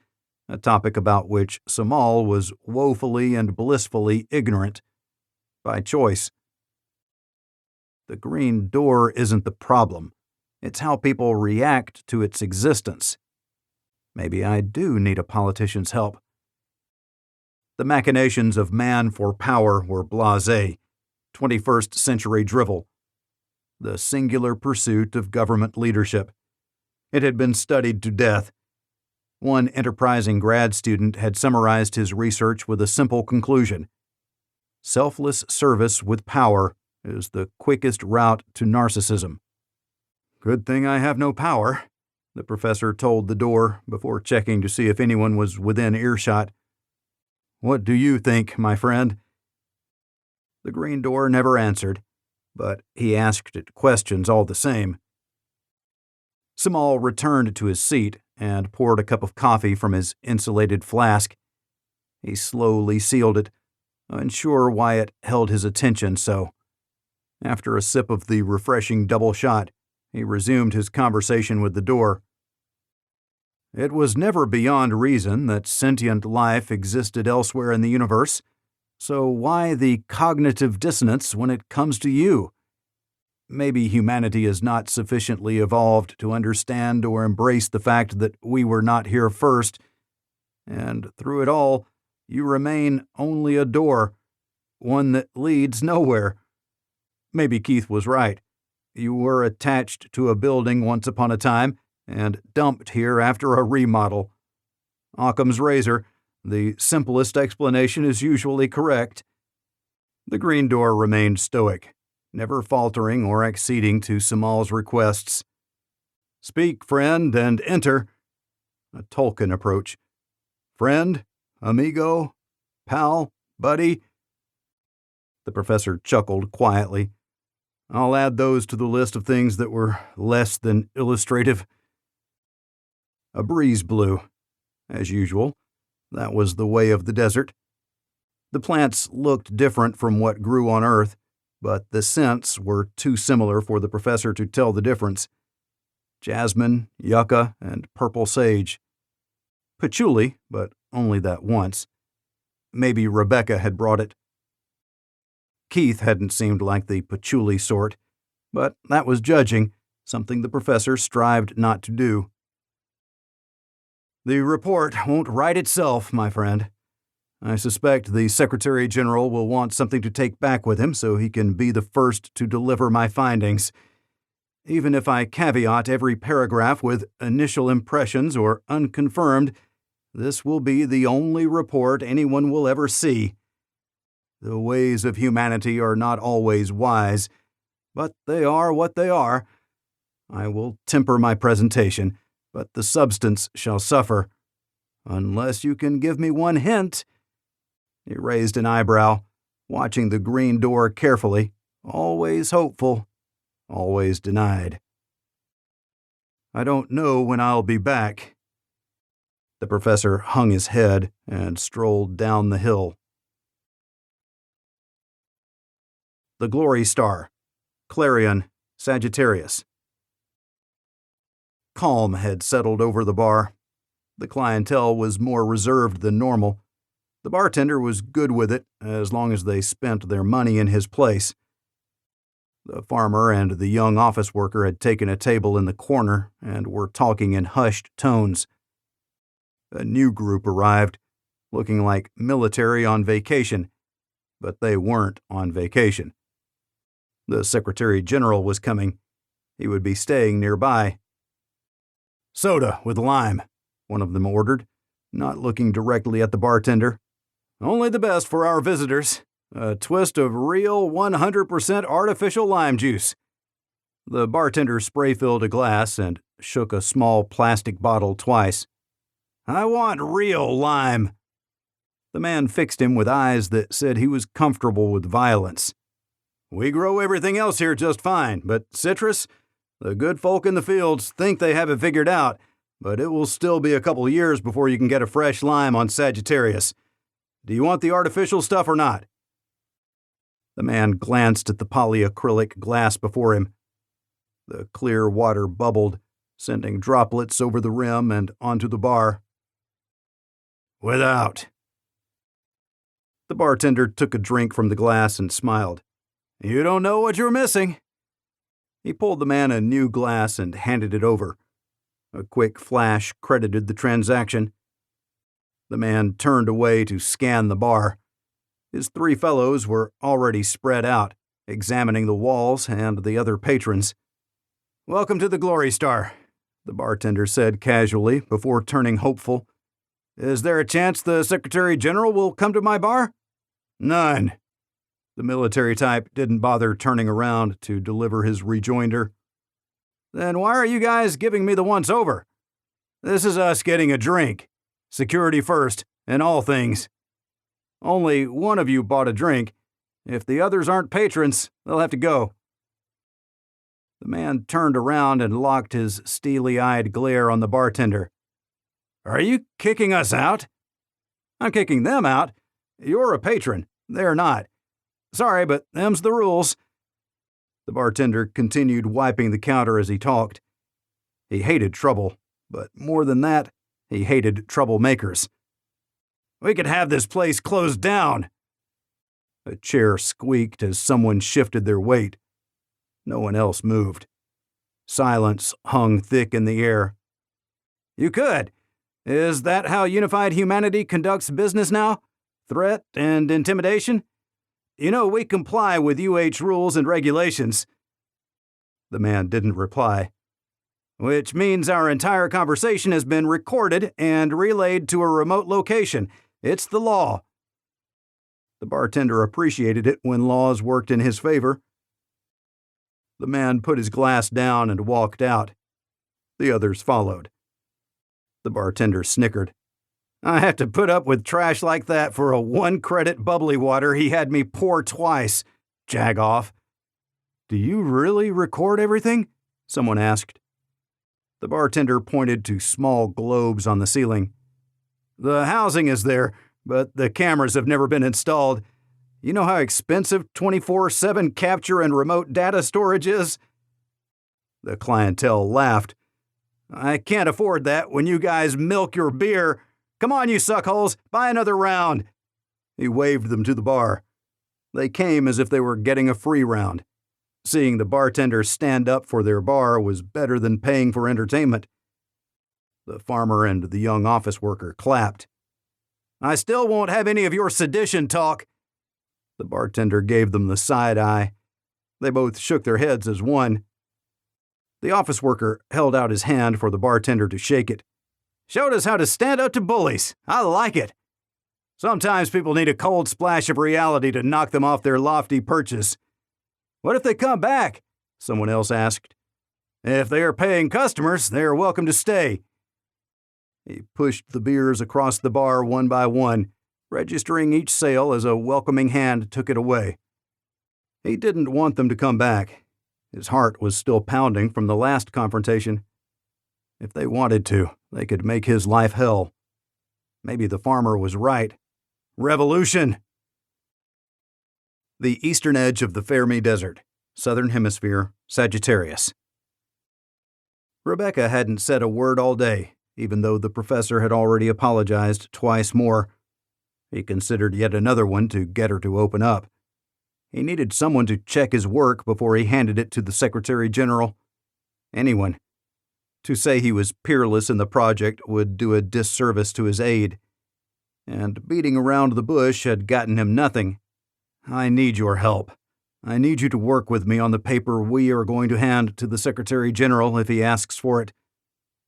a topic about which Samal was woefully and blissfully ignorant, by choice. The green door isn't the problem. It's how people react to its existence. Maybe I do need a politician's help. The machinations of man for power were blasé, 21st century drivel. The singular pursuit of government leadership. It had been studied to death. One enterprising grad student had summarized his research with a simple conclusion: selfless service with power is the quickest route to narcissism. "Good thing I have no power," the professor told the door before checking to see if anyone was within earshot. "What do you think, my friend?" The green door never answered, but he asked it questions all the same. Samal returned to his seat and poured a cup of coffee from his insulated flask. He slowly sealed it, unsure why it held his attention so. After a sip of the refreshing double shot, he resumed his conversation with the door. "It was never beyond reason that sentient life existed elsewhere in the universe, so why the cognitive dissonance when it comes to you? Maybe humanity is not sufficiently evolved to understand or embrace the fact that we were not here first, and through it all, you remain only a door, one that leads nowhere. Maybe Keith was right. You were attached to a building once upon a time and dumped here after a remodel. Occam's razor, the simplest explanation is usually correct." The green door remained stoic, never faltering or acceding to Samal's requests. "Speak, friend, and enter." A Tolkien approach. "Friend, amigo, pal, buddy." The professor chuckled quietly. "I'll add those to the list of things that were less than illustrative." A breeze blew. As usual, that was the way of the desert. The plants looked different from what grew on Earth, but the scents were too similar for the professor to tell the difference. Jasmine, yucca, and purple sage. Patchouli, but only that once. Maybe Rebecca had brought it. Keith hadn't seemed like the patchouli sort, but that was judging, something the professor strived not to do. The report won't write itself, my friend. I suspect the Secretary General will want something to take back with him so he can be the first to deliver my findings. Even if I caveat every paragraph with initial impressions or unconfirmed, this will be the only report anyone will ever see. The ways of humanity are not always wise, but they are what they are. I will temper my presentation, but the substance shall suffer. Unless you can give me one hint. He raised an eyebrow, watching the green door carefully, always hopeful, always denied. I don't know when I'll be back. The professor hung his head and strolled down the hill. The Glory Star, Clarion, Sagittarius. Calm had settled over the bar. The clientele was more reserved than normal. The bartender was good with it, as long as they spent their money in his place. The farmer and the young office worker had taken a table in the corner and were talking in hushed tones. A new group arrived, looking like military on vacation, but they weren't on vacation. The Secretary General was coming. He would be staying nearby. "Soda with lime," one of them ordered, not looking directly at the bartender. "Only the best for our visitors. A twist of real 100% artificial lime juice." The bartender spray-filled a glass and shook a small plastic bottle twice. "I want real lime." The man fixed him with eyes that said he was comfortable with violence. "We grow everything else here just fine, but citrus? The good folk in the fields think they have it figured out, but it will still be a couple years before you can get a fresh lime on Sagittarius. Do you want the artificial stuff or not?" The man glanced at the polyacrylic glass before him. The clear water bubbled, sending droplets over the rim and onto the bar. "Without." The bartender took a drink from the glass and smiled. "You don't know what you're missing." He pulled the man a new glass and handed it over. A quick flash credited the transaction. The man turned away to scan the bar. His three fellows were already spread out, examining the walls and the other patrons. "Welcome to the Glory Star," the bartender said casually before turning hopeful. "Is there a chance the Secretary General will come to my bar?" "None." The military type didn't bother turning around to deliver his rejoinder. "Then why are you guys giving me the once-over? This is us getting a drink. Security first, in all things. Only one of you bought a drink. If the others aren't patrons, they'll have to go." The man turned around and locked his steely-eyed glare on the bartender. "Are you kicking us out?" "I'm kicking them out. You're a patron. They're not. Sorry, but them's the rules." The bartender continued wiping the counter as he talked. He hated trouble, but more than that, he hated troublemakers. "We could have this place closed down." A chair squeaked as someone shifted their weight. No one else moved. Silence hung thick in the air. "You could. Is that how unified humanity conducts business now? Threat and intimidation? You know, we comply with UH rules and regulations." The man didn't reply. "Which means our entire conversation has been recorded and relayed to a remote location. It's the law." The bartender appreciated it when laws worked in his favor. The man put his glass down and walked out. The others followed. The bartender snickered. "I have to put up with trash like that for a 1-credit bubbly water he had me pour twice. Jag off." "Do you really record everything?" someone asked. The bartender pointed to small globes on the ceiling. "The housing is there, but the cameras have never been installed. You know how expensive 24/7 capture and remote data storage is?" The clientele laughed. "I can't afford that when you guys milk your beer. Come on, you suckholes, buy another round." He waved them to the bar. They came as if they were getting a free round. Seeing the bartender stand up for their bar was better than paying for entertainment. The farmer and the young office worker clapped. "I still won't have any of your sedition talk." The bartender gave them the side eye. They both shook their heads as one. The office worker held out his hand for the bartender to shake it. "Showed us how to stand up to bullies. I like it. Sometimes people need a cold splash of reality to knock them off their lofty perches." "What if they come back?" someone else asked. "If they are paying customers, they are welcome to stay." He pushed the beers across the bar one by one, registering each sale as a welcoming hand took it away. He didn't want them to come back. His heart was still pounding from the last confrontation. If they wanted to, they could make his life hell. Maybe the farmer was right. Revolution! The eastern edge of the Fermi Desert, Southern Hemisphere, Sagittarius. Rebecca hadn't said a word all day, even though the professor had already apologized twice more. He considered yet another one to get her to open up. He needed someone to check his work before he handed it to the Secretary General. Anyone. To say he was peerless in the project would do a disservice to his aide. And beating around the bush had gotten him nothing. "I need your help. I need you to work with me on the paper we are going to hand to the Secretary General if he asks for it.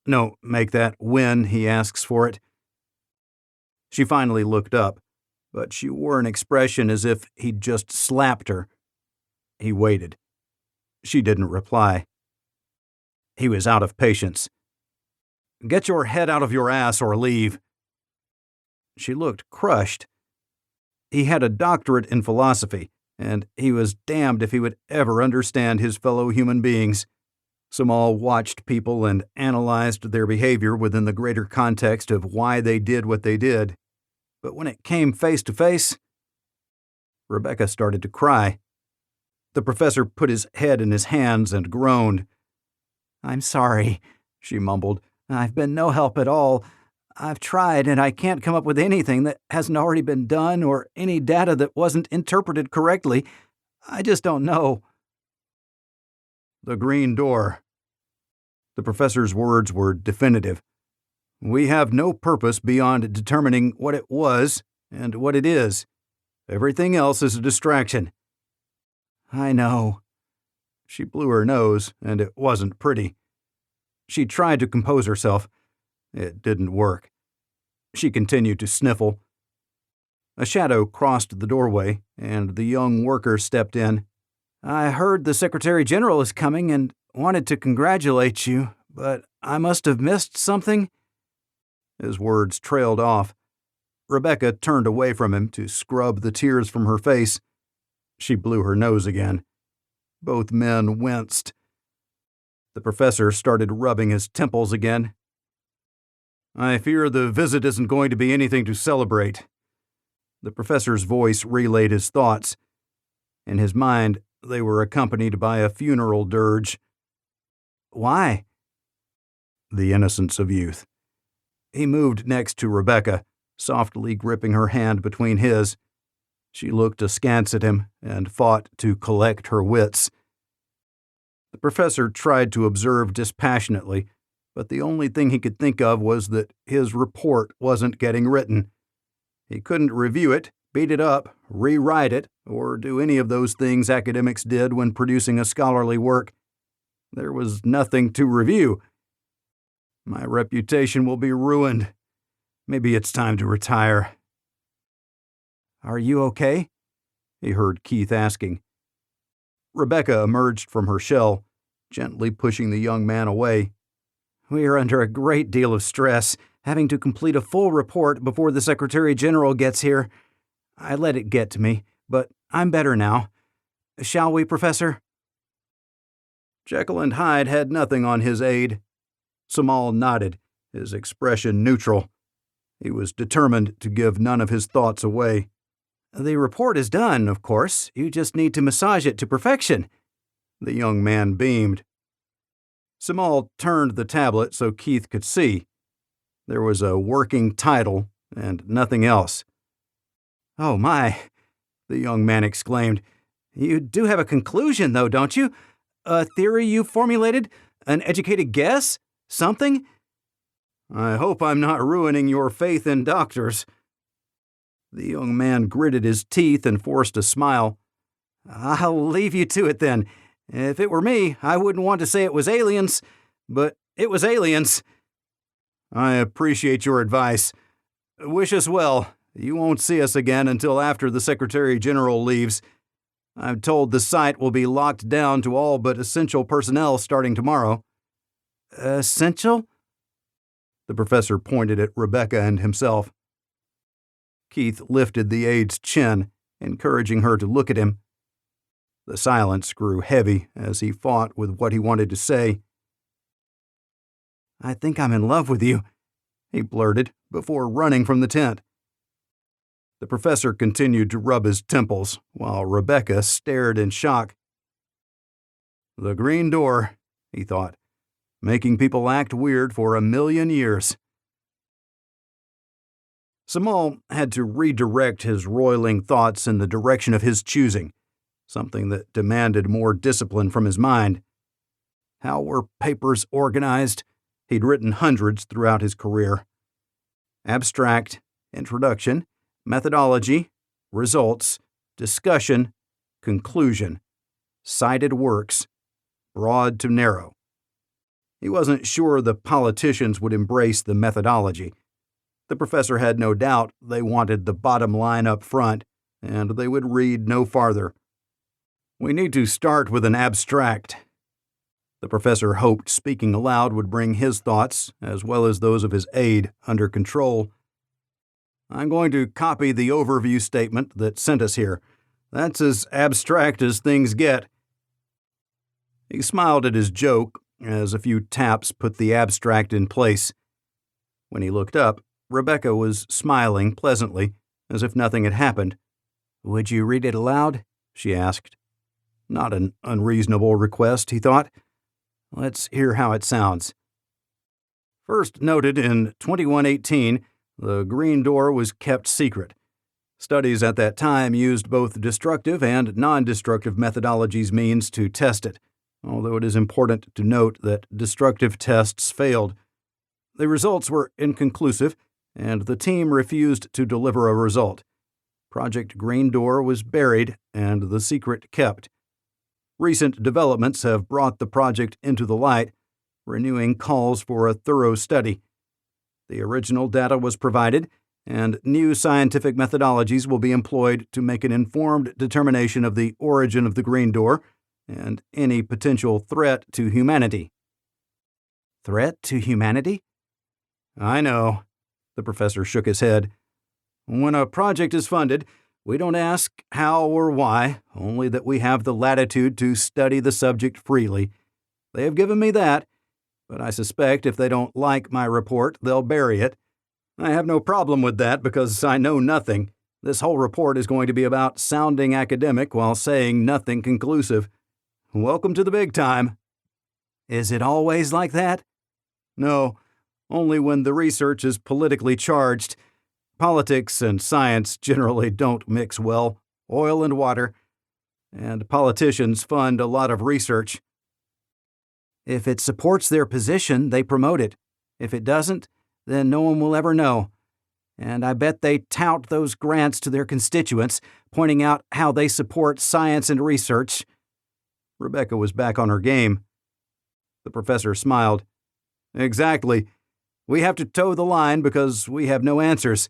No, make that when he asks for it." She finally looked up, but she wore an expression as if he'd just slapped her. He waited. She didn't reply. He was out of patience. "Get your head out of your ass or leave." She looked crushed. He had a doctorate in philosophy, and he was damned if he would ever understand his fellow human beings. Samal watched people and analyzed their behavior within the greater context of why they did what they did. But when it came face to face, Rebecca started to cry. The professor put his head in his hands and groaned. "I'm sorry," she mumbled. "I've been no help at all. I've tried, and I can't come up with anything that hasn't already been done or any data that wasn't interpreted correctly. I just don't know." The green door. The professor's words were definitive. "We have no purpose beyond determining what it was and what it is. Everything else is a distraction." "I know." She blew her nose, and it wasn't pretty. She tried to compose herself. It didn't work. She continued to sniffle. A shadow crossed the doorway, and the young worker stepped in. "I heard the Secretary General is coming and wanted to congratulate you, but I must have missed something." His words trailed off. Rebecca turned away from him to scrub the tears from her face. She blew her nose again. Both men winced. The professor started rubbing his temples again. "I fear the visit isn't going to be anything to celebrate." The professor's voice relayed his thoughts. In his mind, they were accompanied by a funeral dirge. "Why?" The innocence of youth. He moved next to Rebecca, softly gripping her hand between his. She looked askance at him and fought to collect her wits. The professor tried to observe dispassionately, but the only thing he could think of was that his report wasn't getting written. He couldn't review it, beat it up, rewrite it, or do any of those things academics did when producing a scholarly work. There was nothing to review. "My reputation will be ruined. Maybe it's time to retire." "Are you okay?" he heard Keith asking. Rebecca emerged from her shell, gently pushing the young man away. "We are under a great deal of stress, having to complete a full report before the Secretary General gets here. I let it get to me, but I'm better now. Shall we, Professor?" Jekyll and Hyde had nothing on his aide. Samal nodded, his expression neutral. He was determined to give none of his thoughts away. "The report is done, of course. You just need to massage it to perfection." The young man beamed. Samal turned the tablet so Keith could see. There was a working title and nothing else. "Oh my," the young man exclaimed. "You do have a conclusion, though, don't you? A theory you formulated? An educated guess? Something?" "I hope I'm not ruining your faith in doctors." The young man gritted his teeth and forced a smile. "I'll leave you to it then. If it were me, I wouldn't want to say it was aliens, but it was aliens." "I appreciate your advice. Wish us well. You won't see us again until after the Secretary General leaves. I'm told the site will be locked down to all but essential personnel starting tomorrow." "Essential?" The professor pointed at Rebecca and himself. Keith lifted the aide's chin, encouraging her to look at him. The silence grew heavy as he fought with what he wanted to say. "I think I'm in love with you," he blurted, before running from the tent. The professor continued to rub his temples, while Rebecca stared in shock. "The green door," he thought, "making people act weird for 1,000,000 years." Samal had to redirect his roiling thoughts in the direction of his choosing, something that demanded more discipline from his mind. How were papers organized? He'd written hundreds throughout his career. Abstract, introduction, methodology, results, discussion, conclusion, cited works, broad to narrow. He wasn't sure the politicians would embrace the methodology. The professor had no doubt they wanted the bottom line up front, and they would read no farther. "We need to start with an abstract." The professor hoped speaking aloud would bring his thoughts, as well as those of his aide, under control. "I'm going to copy the overview statement that sent us here. That's as abstract as things get." He smiled at his joke as a few taps put the abstract in place. When he looked up, Rebecca was smiling pleasantly, as if nothing had happened. "Would you read it aloud?" she asked. Not an unreasonable request, he thought. Let's hear how it sounds. First noted in 2118, the green door was kept secret. Studies at that time used both destructive and non-destructive methodologies means to test it, although it is important to note that destructive tests failed. The results were inconclusive, and the team refused to deliver a result. Project Green Door was buried and the secret kept. Recent developments have brought the project into the light, renewing calls for a thorough study. The original data was provided, and new scientific methodologies will be employed to make an informed determination of the origin of the Green Door and any potential threat to humanity. Threat to humanity? I know. The professor shook his head. When a project is funded, we don't ask how or why, only that we have the latitude to study the subject freely. They have given me that, but I suspect if they don't like my report, they'll bury it. I have no problem with that because I know nothing. This whole report is going to be about sounding academic while saying nothing conclusive. Welcome to the big time. Is it always like that? No, only when the research is politically charged. Politics and science generally don't mix well, oil and water, and politicians fund a lot of research. If it supports their position, they promote it. If it doesn't, then no one will ever know. And I bet they tout those grants to their constituents, pointing out how they support science and research. Rebecca was back on her game. The professor smiled. Exactly. We have to toe the line because we have no answers.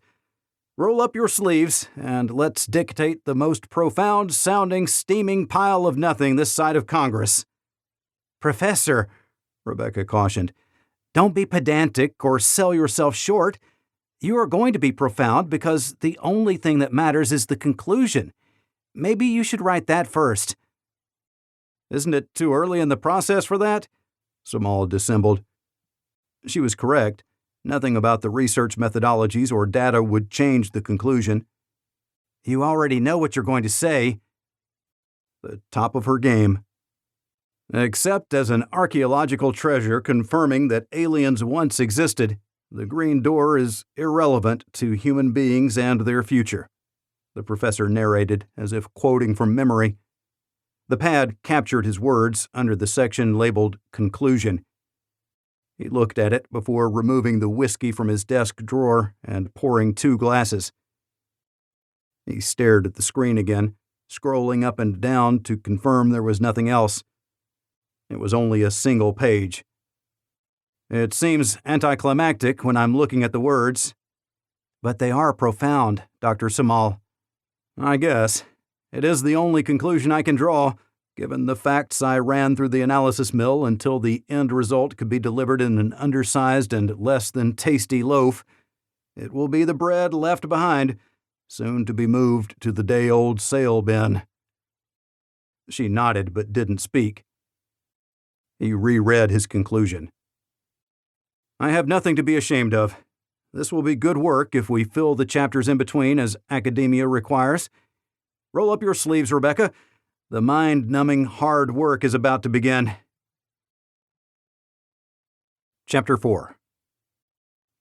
Roll up your sleeves, and let's dictate the most profound-sounding, steaming pile of nothing this side of Congress. Professor, Rebecca cautioned, don't be pedantic or sell yourself short. You are going to be profound because the only thing that matters is the conclusion. Maybe you should write that first. Isn't it too early in the process for that? Samal dissembled. She was correct. Nothing about the research methodologies or data would change the conclusion. You already know what you're going to say. The top of her game. Except as an archaeological treasure confirming that aliens once existed, the green door is irrelevant to human beings and their future, the professor narrated as if quoting from memory. The pad captured his words under the section labeled Conclusion. He looked at it before removing the whiskey from his desk drawer and pouring 2 glasses. He stared at the screen again, scrolling up and down to confirm there was nothing else. It was only a single page. It seems anticlimactic when I'm looking at the words. But they are profound, Dr. Samal. I guess. It is the only conclusion I can draw, given the facts I ran through the analysis mill until the end result could be delivered in an undersized and less than tasty loaf. It will be the bread left behind, soon to be moved to the day-old sale bin. She nodded but didn't speak. He reread his conclusion. I have nothing to be ashamed of. This will be good work if we fill the chapters in between as academia requires. Roll up your sleeves, Rebecca. The mind-numbing hard work is about to begin. Chapter 4.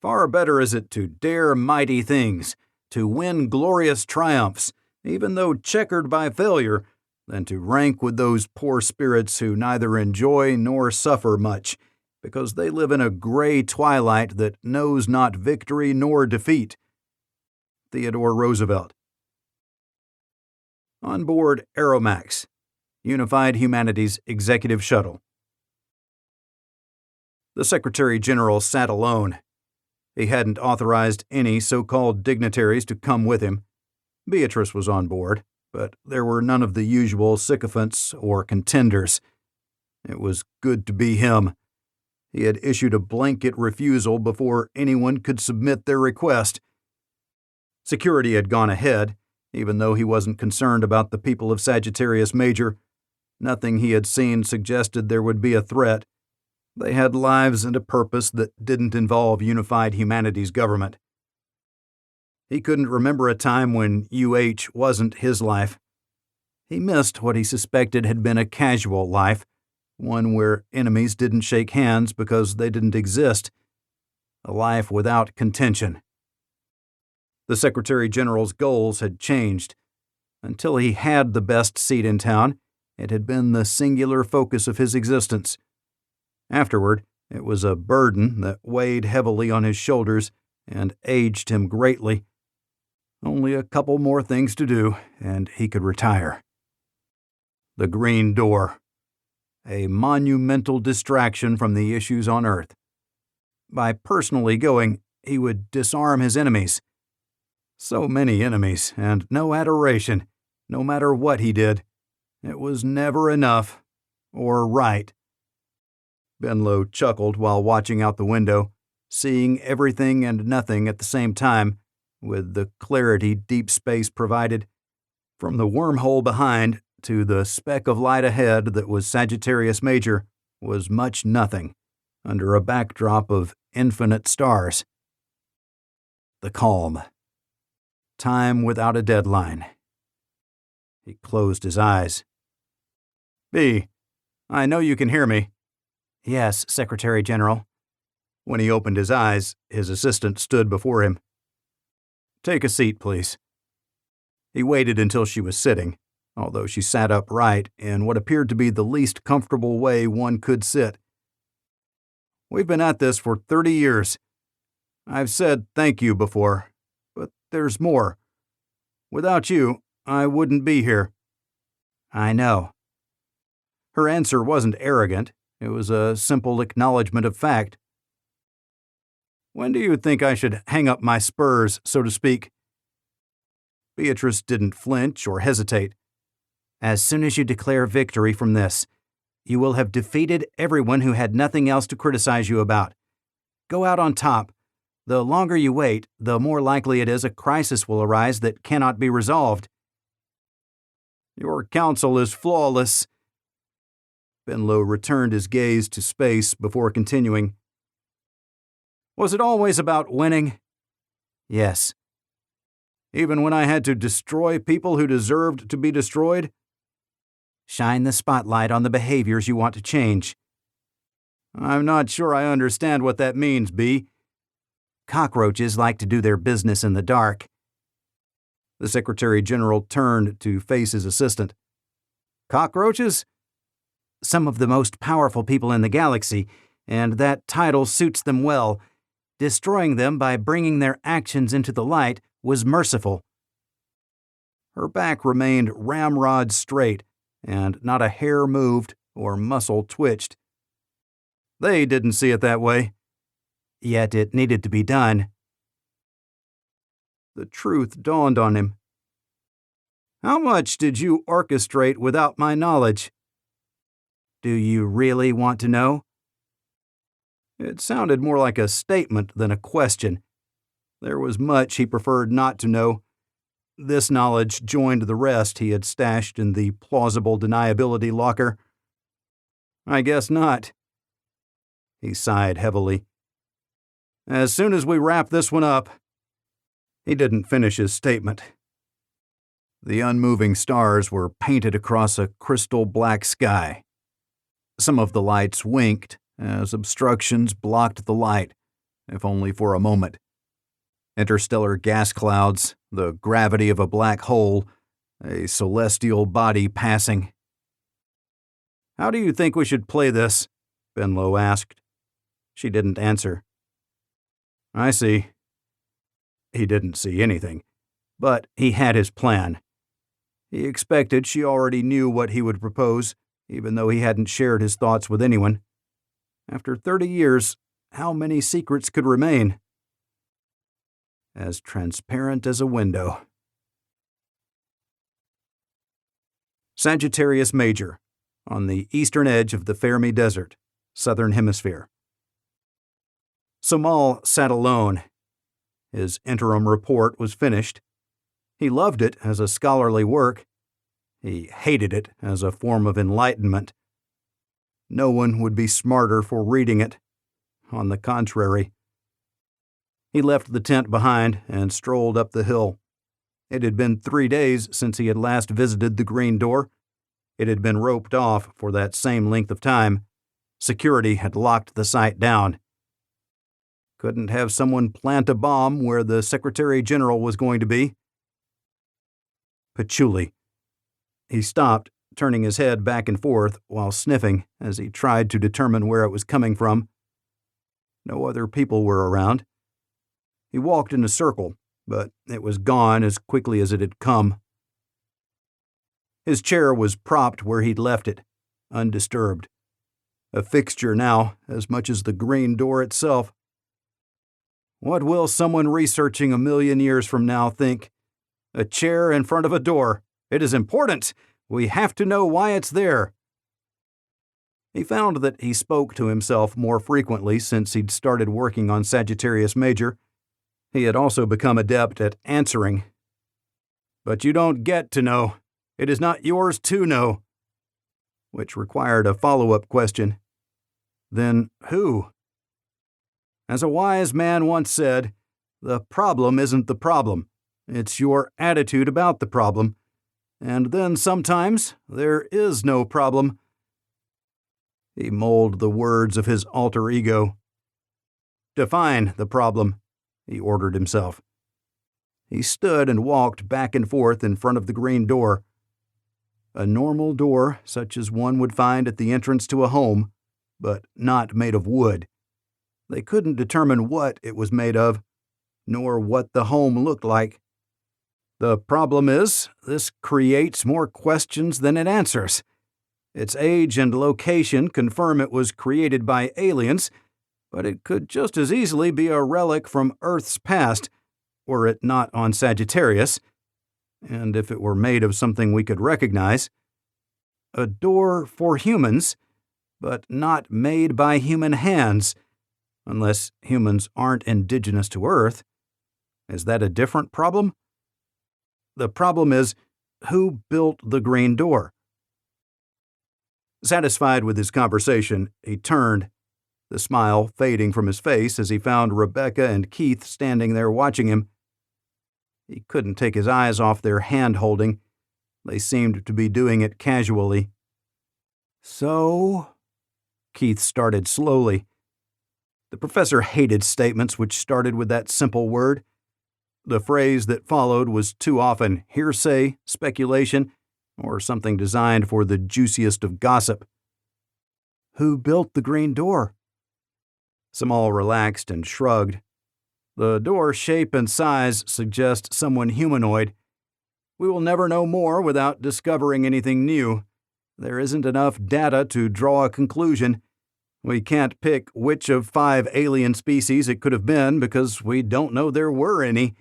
Far better is it to dare mighty things, to win glorious triumphs, even though checkered by failure, than to rank with those poor spirits who neither enjoy nor suffer much, because they live in a gray twilight that knows not victory nor defeat. Theodore Roosevelt. On board Aeromax, Unified Humanities Executive Shuttle. The Secretary General sat alone. He hadn't authorized any so-called dignitaries to come with him. Beatrice was on board, but there were none of the usual sycophants or contenders. It was good to be him. He had issued a blanket refusal before anyone could submit their request. Security had gone ahead, even though he wasn't concerned about the people of Sagittarius Major. Nothing he had seen suggested there would be a threat. They had lives and a purpose that didn't involve Unified Humanities government. He couldn't remember a time when UH wasn't his life. He missed what he suspected had been a casual life, one where enemies didn't shake hands because they didn't exist, a life without contention. The Secretary General's goals had changed. Until he had the best seat in town, it had been the singular focus of his existence. Afterward, it was a burden that weighed heavily on his shoulders and aged him greatly. Only a couple more things to do, and he could retire. The green door. A monumental distraction from the issues on Earth. By personally going, he would disarm his enemies. So many enemies, and no adoration, no matter what he did. It was never enough, or right. Benlow chuckled while watching out the window, seeing everything and nothing at the same time, with the clarity deep space provided. From the wormhole behind to the speck of light ahead that was Sagittarius Major was much nothing, under a backdrop of infinite stars. The calm. Time without a deadline. He closed his eyes. B, I know you can hear me. Yes, Secretary General. When he opened his eyes, his assistant stood before him. Take a seat, please. He waited until she was sitting, although she sat upright in what appeared to be the least comfortable way one could sit. We've been at this for 30 years. I've said thank you before, but there's more. Without you, I wouldn't be here. I know. Her answer wasn't arrogant. It was a simple acknowledgement of fact. When do you think I should hang up my spurs, so to speak? Beatrice didn't flinch or hesitate. As soon as you declare victory from this, you will have defeated everyone who had nothing else to criticize you about. Go out on top. The longer you wait, the more likely it is a crisis will arise that cannot be resolved. Your counsel is flawless. Benlow returned his gaze to space before continuing. Was it always about winning? Yes. Even when I had to destroy people who deserved to be destroyed? Shine the spotlight on the behaviors you want to change. I'm not sure I understand what that means, B. Cockroaches like to do their business in the dark. The Secretary General turned to face his assistant. Cockroaches? Some of the most powerful people in the galaxy, and that title suits them well. Destroying them by bringing their actions into the light was merciful. Her back remained ramrod straight, and not a hair moved or muscle twitched. They didn't see it that way. Yet it needed to be done. The truth dawned on him. How much did you orchestrate without my knowledge? Do you really want to know? It sounded more like a statement than a question. There was much he preferred not to know. This knowledge joined the rest he had stashed in the plausible deniability locker. I guess not. He sighed heavily. As soon as we wrap this one up. He didn't finish his statement. The unmoving stars were painted across a crystal black sky. Some of the lights winked as obstructions blocked the light, if only for a moment. Interstellar gas clouds, the gravity of a black hole, a celestial body passing. How do you think we should play this? Benlow asked. She didn't answer. I see. He didn't see anything, but he had his plan. He expected she already knew what he would propose, even though he hadn't shared his thoughts with anyone. After 30 years, how many secrets could remain? As transparent as a window. Sagittarius Major, on the eastern edge of the Fermi Desert, southern hemisphere. Somal sat alone. His interim report was finished. He loved it as a scholarly work. He hated it as a form of enlightenment. No one would be smarter for reading it. On the contrary. He left the tent behind and strolled up the hill. It had been 3 days since he had last visited the Green Door. It had been roped off for that same length of time. Security had locked the site down. Couldn't have someone plant a bomb where the Secretary General was going to be. Patchouli. He stopped, turning his head back and forth while sniffing as he tried to determine where it was coming from. No other people were around. He walked in a circle, but it was gone as quickly as it had come. His chair was propped where he'd left it, undisturbed. A fixture now, as much as the Green Door itself. What will someone researching 1,000,000 years from now think? A chair in front of a door. It is important. We have to know why it's there. He found that he spoke to himself more frequently since he'd started working on Sagittarius Major. He had also become adept at answering. But you don't get to know. It is not yours to know. Which required a follow-up question. Then who? As a wise man once said, the problem isn't the problem. It's your attitude about the problem. And then sometimes there is no problem. He mulled the words of his alter ego. Define the problem, he ordered himself. He stood and walked back and forth in front of the Green Door. A normal door, such as one would find at the entrance to a home, but not made of wood. They couldn't determine what it was made of, nor what the home looked like. The problem is, this creates more questions than it answers. Its age and location confirm it was created by aliens, but it could just as easily be a relic from Earth's past, were it not on Sagittarius, and if it were made of something we could recognize. A door for humans, but not made by human hands, unless humans aren't indigenous to Earth. Is that a different problem? The problem is, who built the Green Door? Satisfied with his conversation, he turned. the smile fading from his face as he found Rebecca and Keith standing there watching him. He couldn't take his eyes off their hand-holding. They seemed to be doing it casually. "So?" Keith started slowly. The professor hated statements which started with that simple word. The phrase that followed was too often hearsay, speculation, or something designed for the juiciest of gossip. "Who built the green door?" Samal relaxed and shrugged. "The door's shape and size suggest someone humanoid. We will never know more without discovering anything new. There isn't enough data to draw a conclusion. We can't pick which of 5 alien species it could have been because we don't know there were any.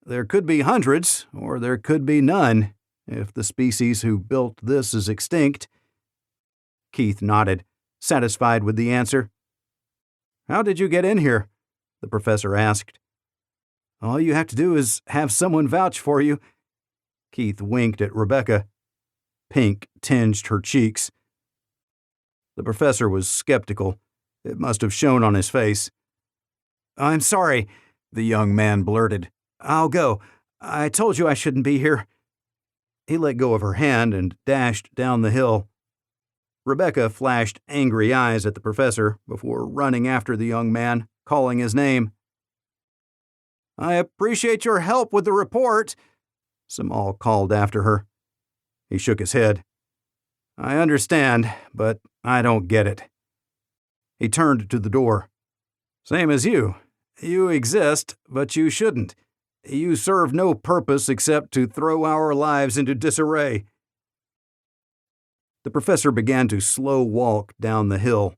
There could be hundreds, or there could be none, if the species who built this is extinct." Keith nodded, satisfied with the answer. "How did you get in here?" the professor asked. "All you have to do is have someone vouch for you." Keith winked at Rebecca. Pink tinged her cheeks. The professor was skeptical. It must have shown on his face. "I'm sorry," the young man blurted. "I'll go. I told you I shouldn't be here." He let go of her hand and dashed down the hill. Rebecca flashed angry eyes at the professor before running after the young man, calling his name. "I appreciate your help with the report," Samal called after her. He shook his head. "I understand, but I don't get it." He turned to the door. "Same as you. You exist, but you shouldn't. You serve no purpose except to throw our lives into disarray." The professor began to slow walk down the hill.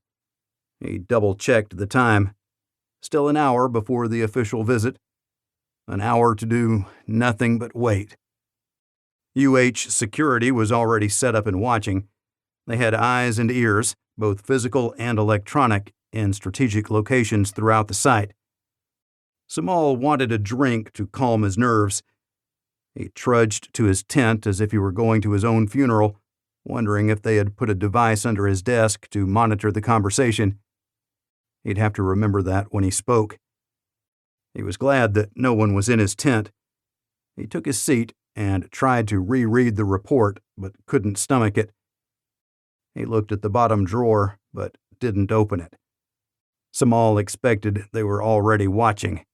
He double-checked the time. Still an hour before the official visit. An hour to do nothing but wait. UH security was already set up and watching. They had eyes and ears, both physical and electronic, in strategic locations throughout the site. Samal wanted a drink to calm his nerves. He trudged to his tent as if he were going to his own funeral, wondering if they had put a device under his desk to monitor the conversation. He'd have to remember that when he spoke. He was glad that no one was in his tent. He took his seat and tried to reread the report, but couldn't stomach it. He looked at the bottom drawer, but didn't open it. Samal expected they were already watching.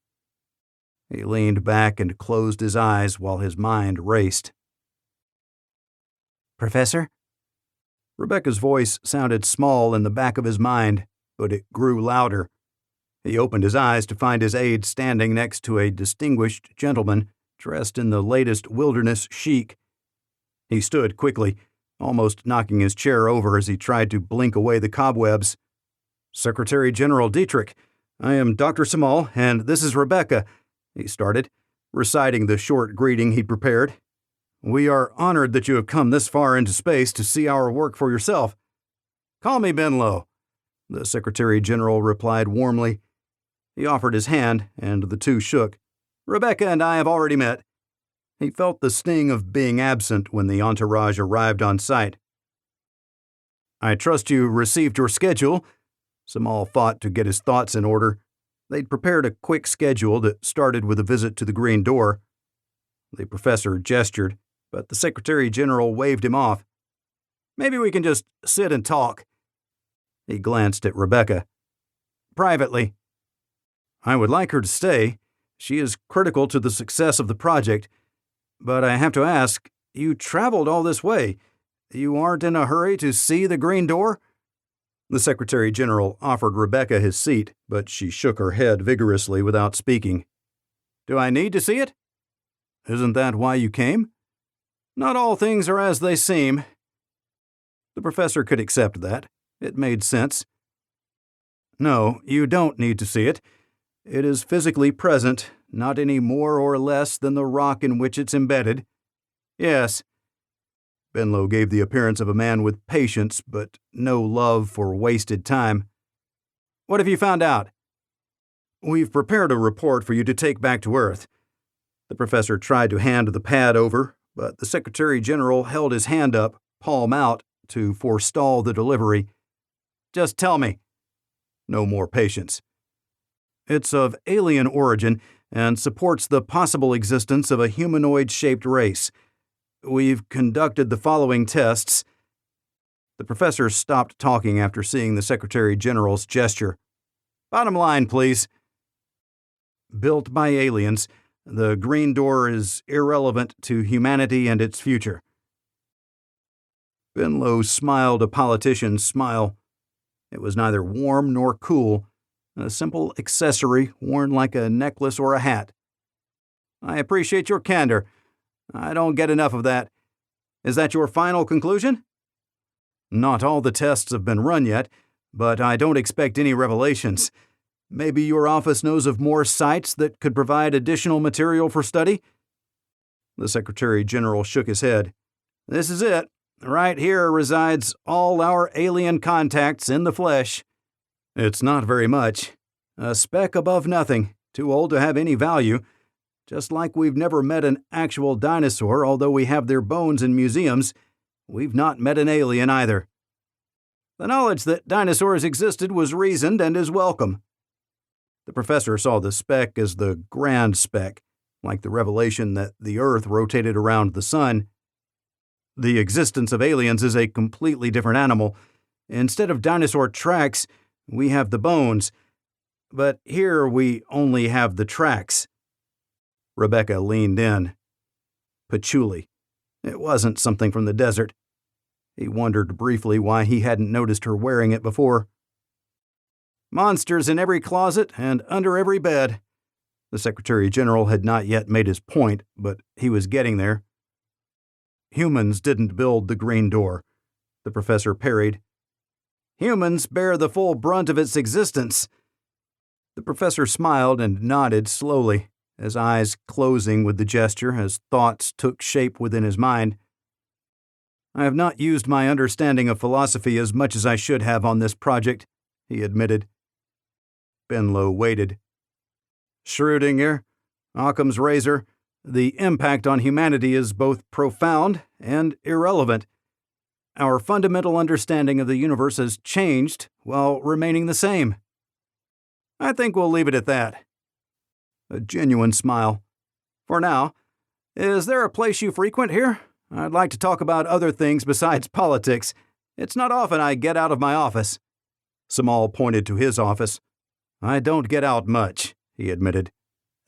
He leaned back and closed his eyes while his mind raced. "Professor?" Rebecca's voice sounded small in the back of his mind, but it grew louder. He opened his eyes to find his aide standing next to a distinguished gentleman dressed in the latest wilderness chic. He stood quickly, almost knocking his chair over as he tried to blink away the cobwebs. "Secretary General Dietrich, I am Dr. Samal, and this is Rebecca," he started, reciting the short greeting he'd prepared. "We are honored that you have come this far into space to see our work for yourself." "Call me Benlow," the Secretary General replied warmly. He offered his hand, and the two shook. "Rebecca and I have already met." He felt the sting of being absent when the entourage arrived on site. "I trust you received your schedule." Samal fought to get his thoughts in order. They'd prepared a quick schedule that started with a visit to the green door. The professor gestured, but the Secretary General waved him off. "Maybe we can just sit and talk." He glanced at Rebecca. "Privately." "I would like her to stay. She is critical to the success of the project. But I have to ask, you traveled all this way. You aren't in a hurry to see the green door?" The Secretary General offered Rebecca his seat, but she shook her head vigorously without speaking. "Do I need to see it?" "Isn't that why you came?" "Not all things are as they seem." The professor could accept that. It made sense. "No, you don't need to see it. It is physically present, not any more or less than the rock in which it's embedded." "Yes." Benlow gave the appearance of a man with patience, but no love for wasted time. "What have you found out?" "We've prepared a report for you to take back to Earth." The professor tried to hand the pad over, but the Secretary General held his hand up, palm out, to forestall the delivery. "Just tell me." no more patience. It's of alien origin and supports the possible existence of a humanoid-shaped race. We've conducted the following tests. The professor stopped talking after seeing the Secretary General's gesture. Bottom line, please. Built by aliens, the green door is irrelevant to humanity and its future. Benlow smiled a politician's smile. It was neither warm nor cool, a simple accessory worn like a necklace or a hat. I appreciate your candor. I don't get enough of that. Is that your final conclusion? Not all the tests have been run yet, but I don't expect any revelations. Maybe your office knows of more sites that could provide additional material for study? The Secretary General shook his head. This is it. Right here resides all our alien contacts in the flesh. It's not very much. A speck above nothing, too old to have any value. Just like we've never met an actual dinosaur, although we have their bones in museums, we've not met an alien either. The knowledge that dinosaurs existed was reasoned and is welcome. The professor saw the speck as the grand speck, like the revelation that the Earth rotated around the sun. The existence of aliens is a completely different animal. Instead of dinosaur tracks, we have the bones. But here we only have the tracks. Rebecca leaned in. Patchouli. It wasn't something from the desert. He wondered briefly why he hadn't noticed her wearing it before. Monsters in every closet and under every bed. The Secretary General had not yet made his point, but he was getting there. Humans didn't build the green door, the professor parried. Humans bear the full brunt of its existence. The professor smiled and nodded slowly, his eyes closing with the gesture as thoughts took shape within his mind. I have not used my understanding of philosophy as much as I should have on this project, he admitted. Benlow waited. Schrödinger, Occam's razor, the impact on humanity is both profound and irrelevant. Our fundamental understanding of the universe has changed while remaining the same. I think we'll leave it at that. A genuine smile. For now, is there a place you frequent here? I'd like to talk about other things besides politics. It's not often I get out of my office. Samal pointed to his office. I don't get out much, he admitted.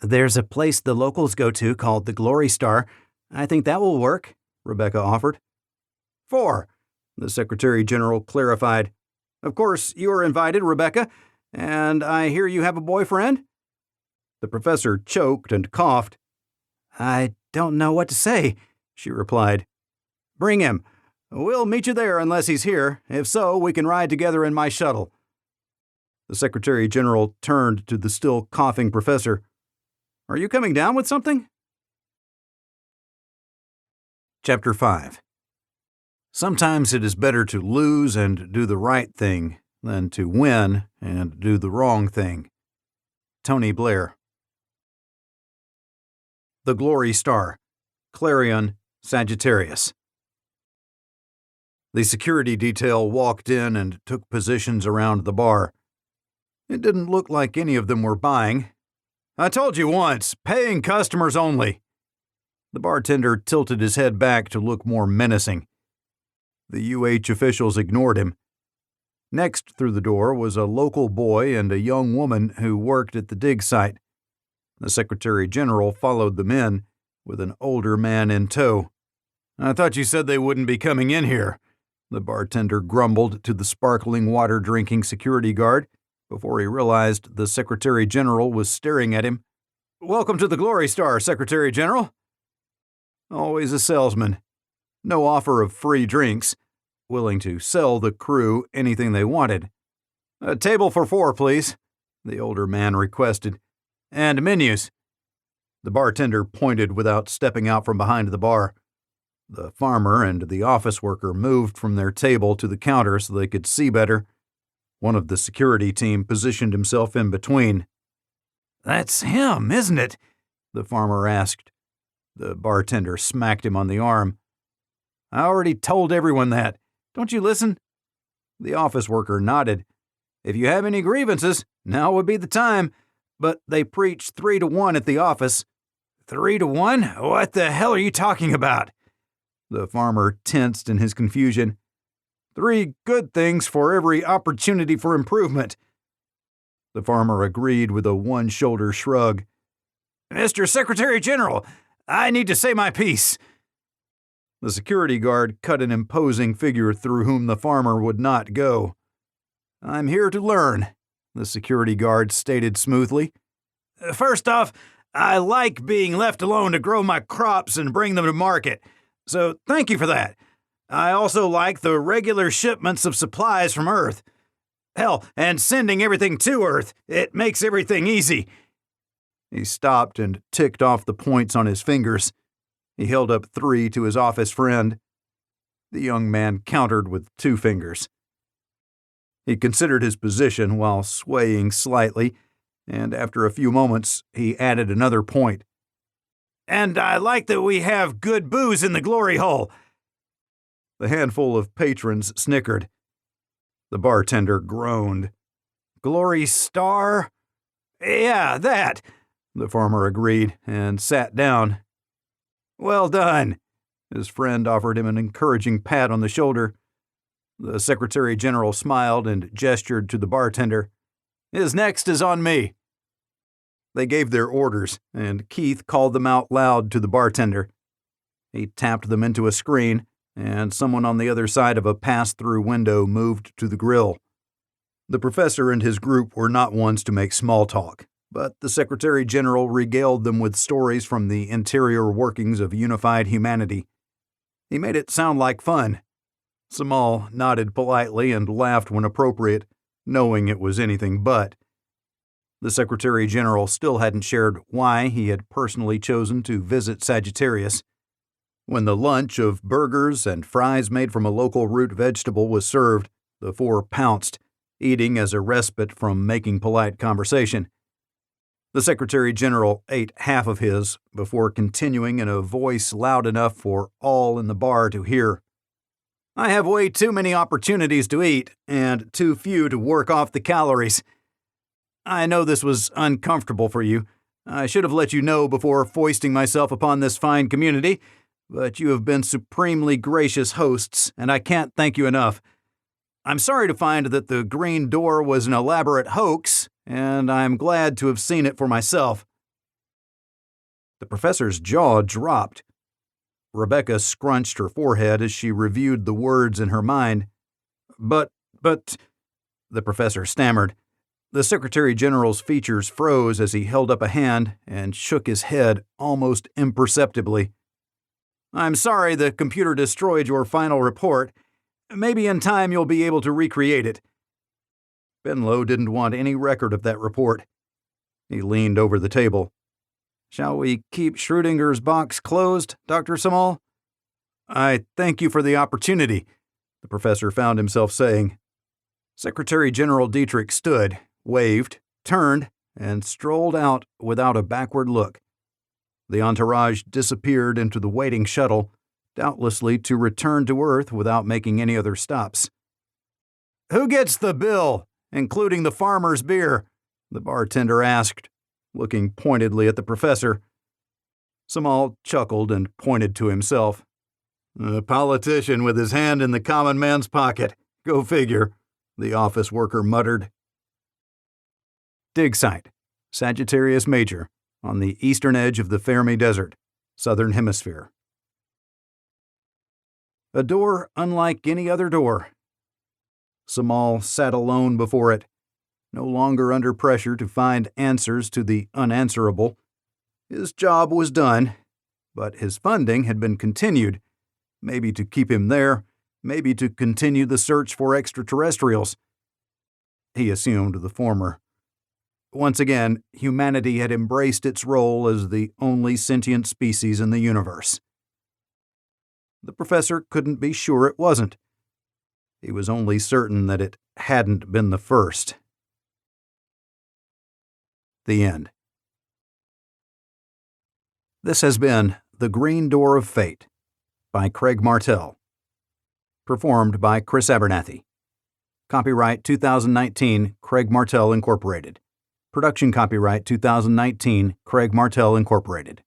There's a place the locals go to called the Glory Star. I think that will work, Rebecca offered. 4, the Secretary General clarified. Of course, you are invited, Rebecca, and I hear you have a boyfriend? The professor choked and coughed. I don't know what to say, she replied. Bring him. We'll meet you there unless he's here. If so, we can ride together in my shuttle. The Secretary General turned to the still coughing professor. Are you coming down with something? Chapter 5. Sometimes it is better to lose and do the right thing than to win and do the wrong thing. Tony Blair. The Glory Star, Clarion, Sagittarius. The security detail walked in and took positions around the bar. It didn't look like any of them were buying. I told you once, paying customers only. The bartender tilted his head back to look more menacing. The UH officials ignored him. Next through the door was a local boy and a young woman who worked at the dig site. The Secretary General followed them in, with an older man in tow. I thought you said they wouldn't be coming in here, the bartender grumbled to the sparkling water-drinking security guard before he realized the Secretary General was staring at him. Welcome to the Glory Star, Secretary General. Always a salesman. No offer of free drinks. Willing to sell the crew anything they wanted. A table for 4, please, the older man requested. And menus. The bartender pointed without stepping out from behind the bar. The farmer and the office worker moved from their table to the counter so they could see better. One of the security team positioned himself in between. That's him, isn't it? The farmer asked. The bartender smacked him on the arm. I already told everyone that. Don't you listen? The office worker nodded. If you have any grievances, now would be the time. But they preach 3-to-1 at the office." 3-to-1? What the hell are you talking about? The farmer tensed in his confusion. 3 good things for every opportunity for improvement. The farmer agreed with a one-shoulder shrug. "Mr. Secretary General, I need to say my piece." The security guard cut an imposing figure through whom the farmer would not go. "I'm here to learn," the security guard stated smoothly. "First off, I like being left alone to grow my crops and bring them to market, so thank you for that. I also like the regular shipments of supplies from Earth. Hell, and sending everything to Earth. It makes everything easy." He stopped and ticked off the points on his fingers. He held up 3 to his office friend. The young man countered with 2 fingers. He considered his position while swaying slightly, and after a few moments, he added another point. "And I like that we have good booze in the glory hole." The handful of patrons snickered. The bartender groaned. "Glory Star?" "Yeah, that," the farmer agreed and sat down. "Well done." His friend offered him an encouraging pat on the shoulder. The Secretary General smiled and gestured to the bartender. "His next is on me." They gave their orders, and Keith called them out loud to the bartender. He tapped them into a screen, and someone on the other side of a pass-through window moved to the grill. The professor and his group were not ones to make small talk, but the Secretary General regaled them with stories from the interior workings of unified humanity. He made it sound like fun. Samal nodded politely and laughed when appropriate, knowing it was anything but. The Secretary General still hadn't shared why he had personally chosen to visit Sagittarius. When the lunch of burgers and fries made from a local root vegetable was served, the 4 pounced, eating as a respite from making polite conversation. The Secretary General ate half of his before continuing in a voice loud enough for all in the bar to hear. "I have way too many opportunities to eat, and too few to work off the calories. I know this was uncomfortable for you. I should have let you know before foisting myself upon this fine community, but you have been supremely gracious hosts, and I can't thank you enough. I'm sorry to find that the Green Door was an elaborate hoax, and I'm glad to have seen it for myself." The professor's jaw dropped. Rebecca scrunched her forehead as she reviewed the words in her mind. But, the professor stammered. The Secretary General's features froze as he held up a hand and shook his head almost imperceptibly. "I'm sorry the computer destroyed your final report. Maybe in time you'll be able to recreate it." Benlow didn't want any record of that report. He leaned over the table. "Shall we keep Schrödinger's box closed, Dr. Samal?" "I thank you for the opportunity," the professor found himself saying. Secretary General Dietrich stood, waved, turned, and strolled out without a backward look. The entourage disappeared into the waiting shuttle, doubtlessly to return to Earth without making any other stops. "Who gets the bill, including the farmer's beer?" the bartender asked, looking pointedly at the professor. Samal chuckled and pointed to himself. "A politician with his hand in the common man's pocket. Go figure," the office worker muttered. Dig site, Sagittarius Major, on the eastern edge of the Fermi Desert, Southern Hemisphere. A door unlike any other door. Samal sat alone before it, no longer under pressure to find answers to the unanswerable. His job was done, but his funding had been continued, maybe to keep him there, maybe to continue the search for extraterrestrials. He assumed the former. Once again, humanity had embraced its role as the only sentient species in the universe. The professor couldn't be sure it wasn't. He was only certain that it hadn't been the first. The end. This has been The Green Door of Fate by Craig Martelle. Performed by Chris Abernathy. Copyright 2019, Craig Martelle Incorporated. Production copyright 2019, Craig Martelle Incorporated.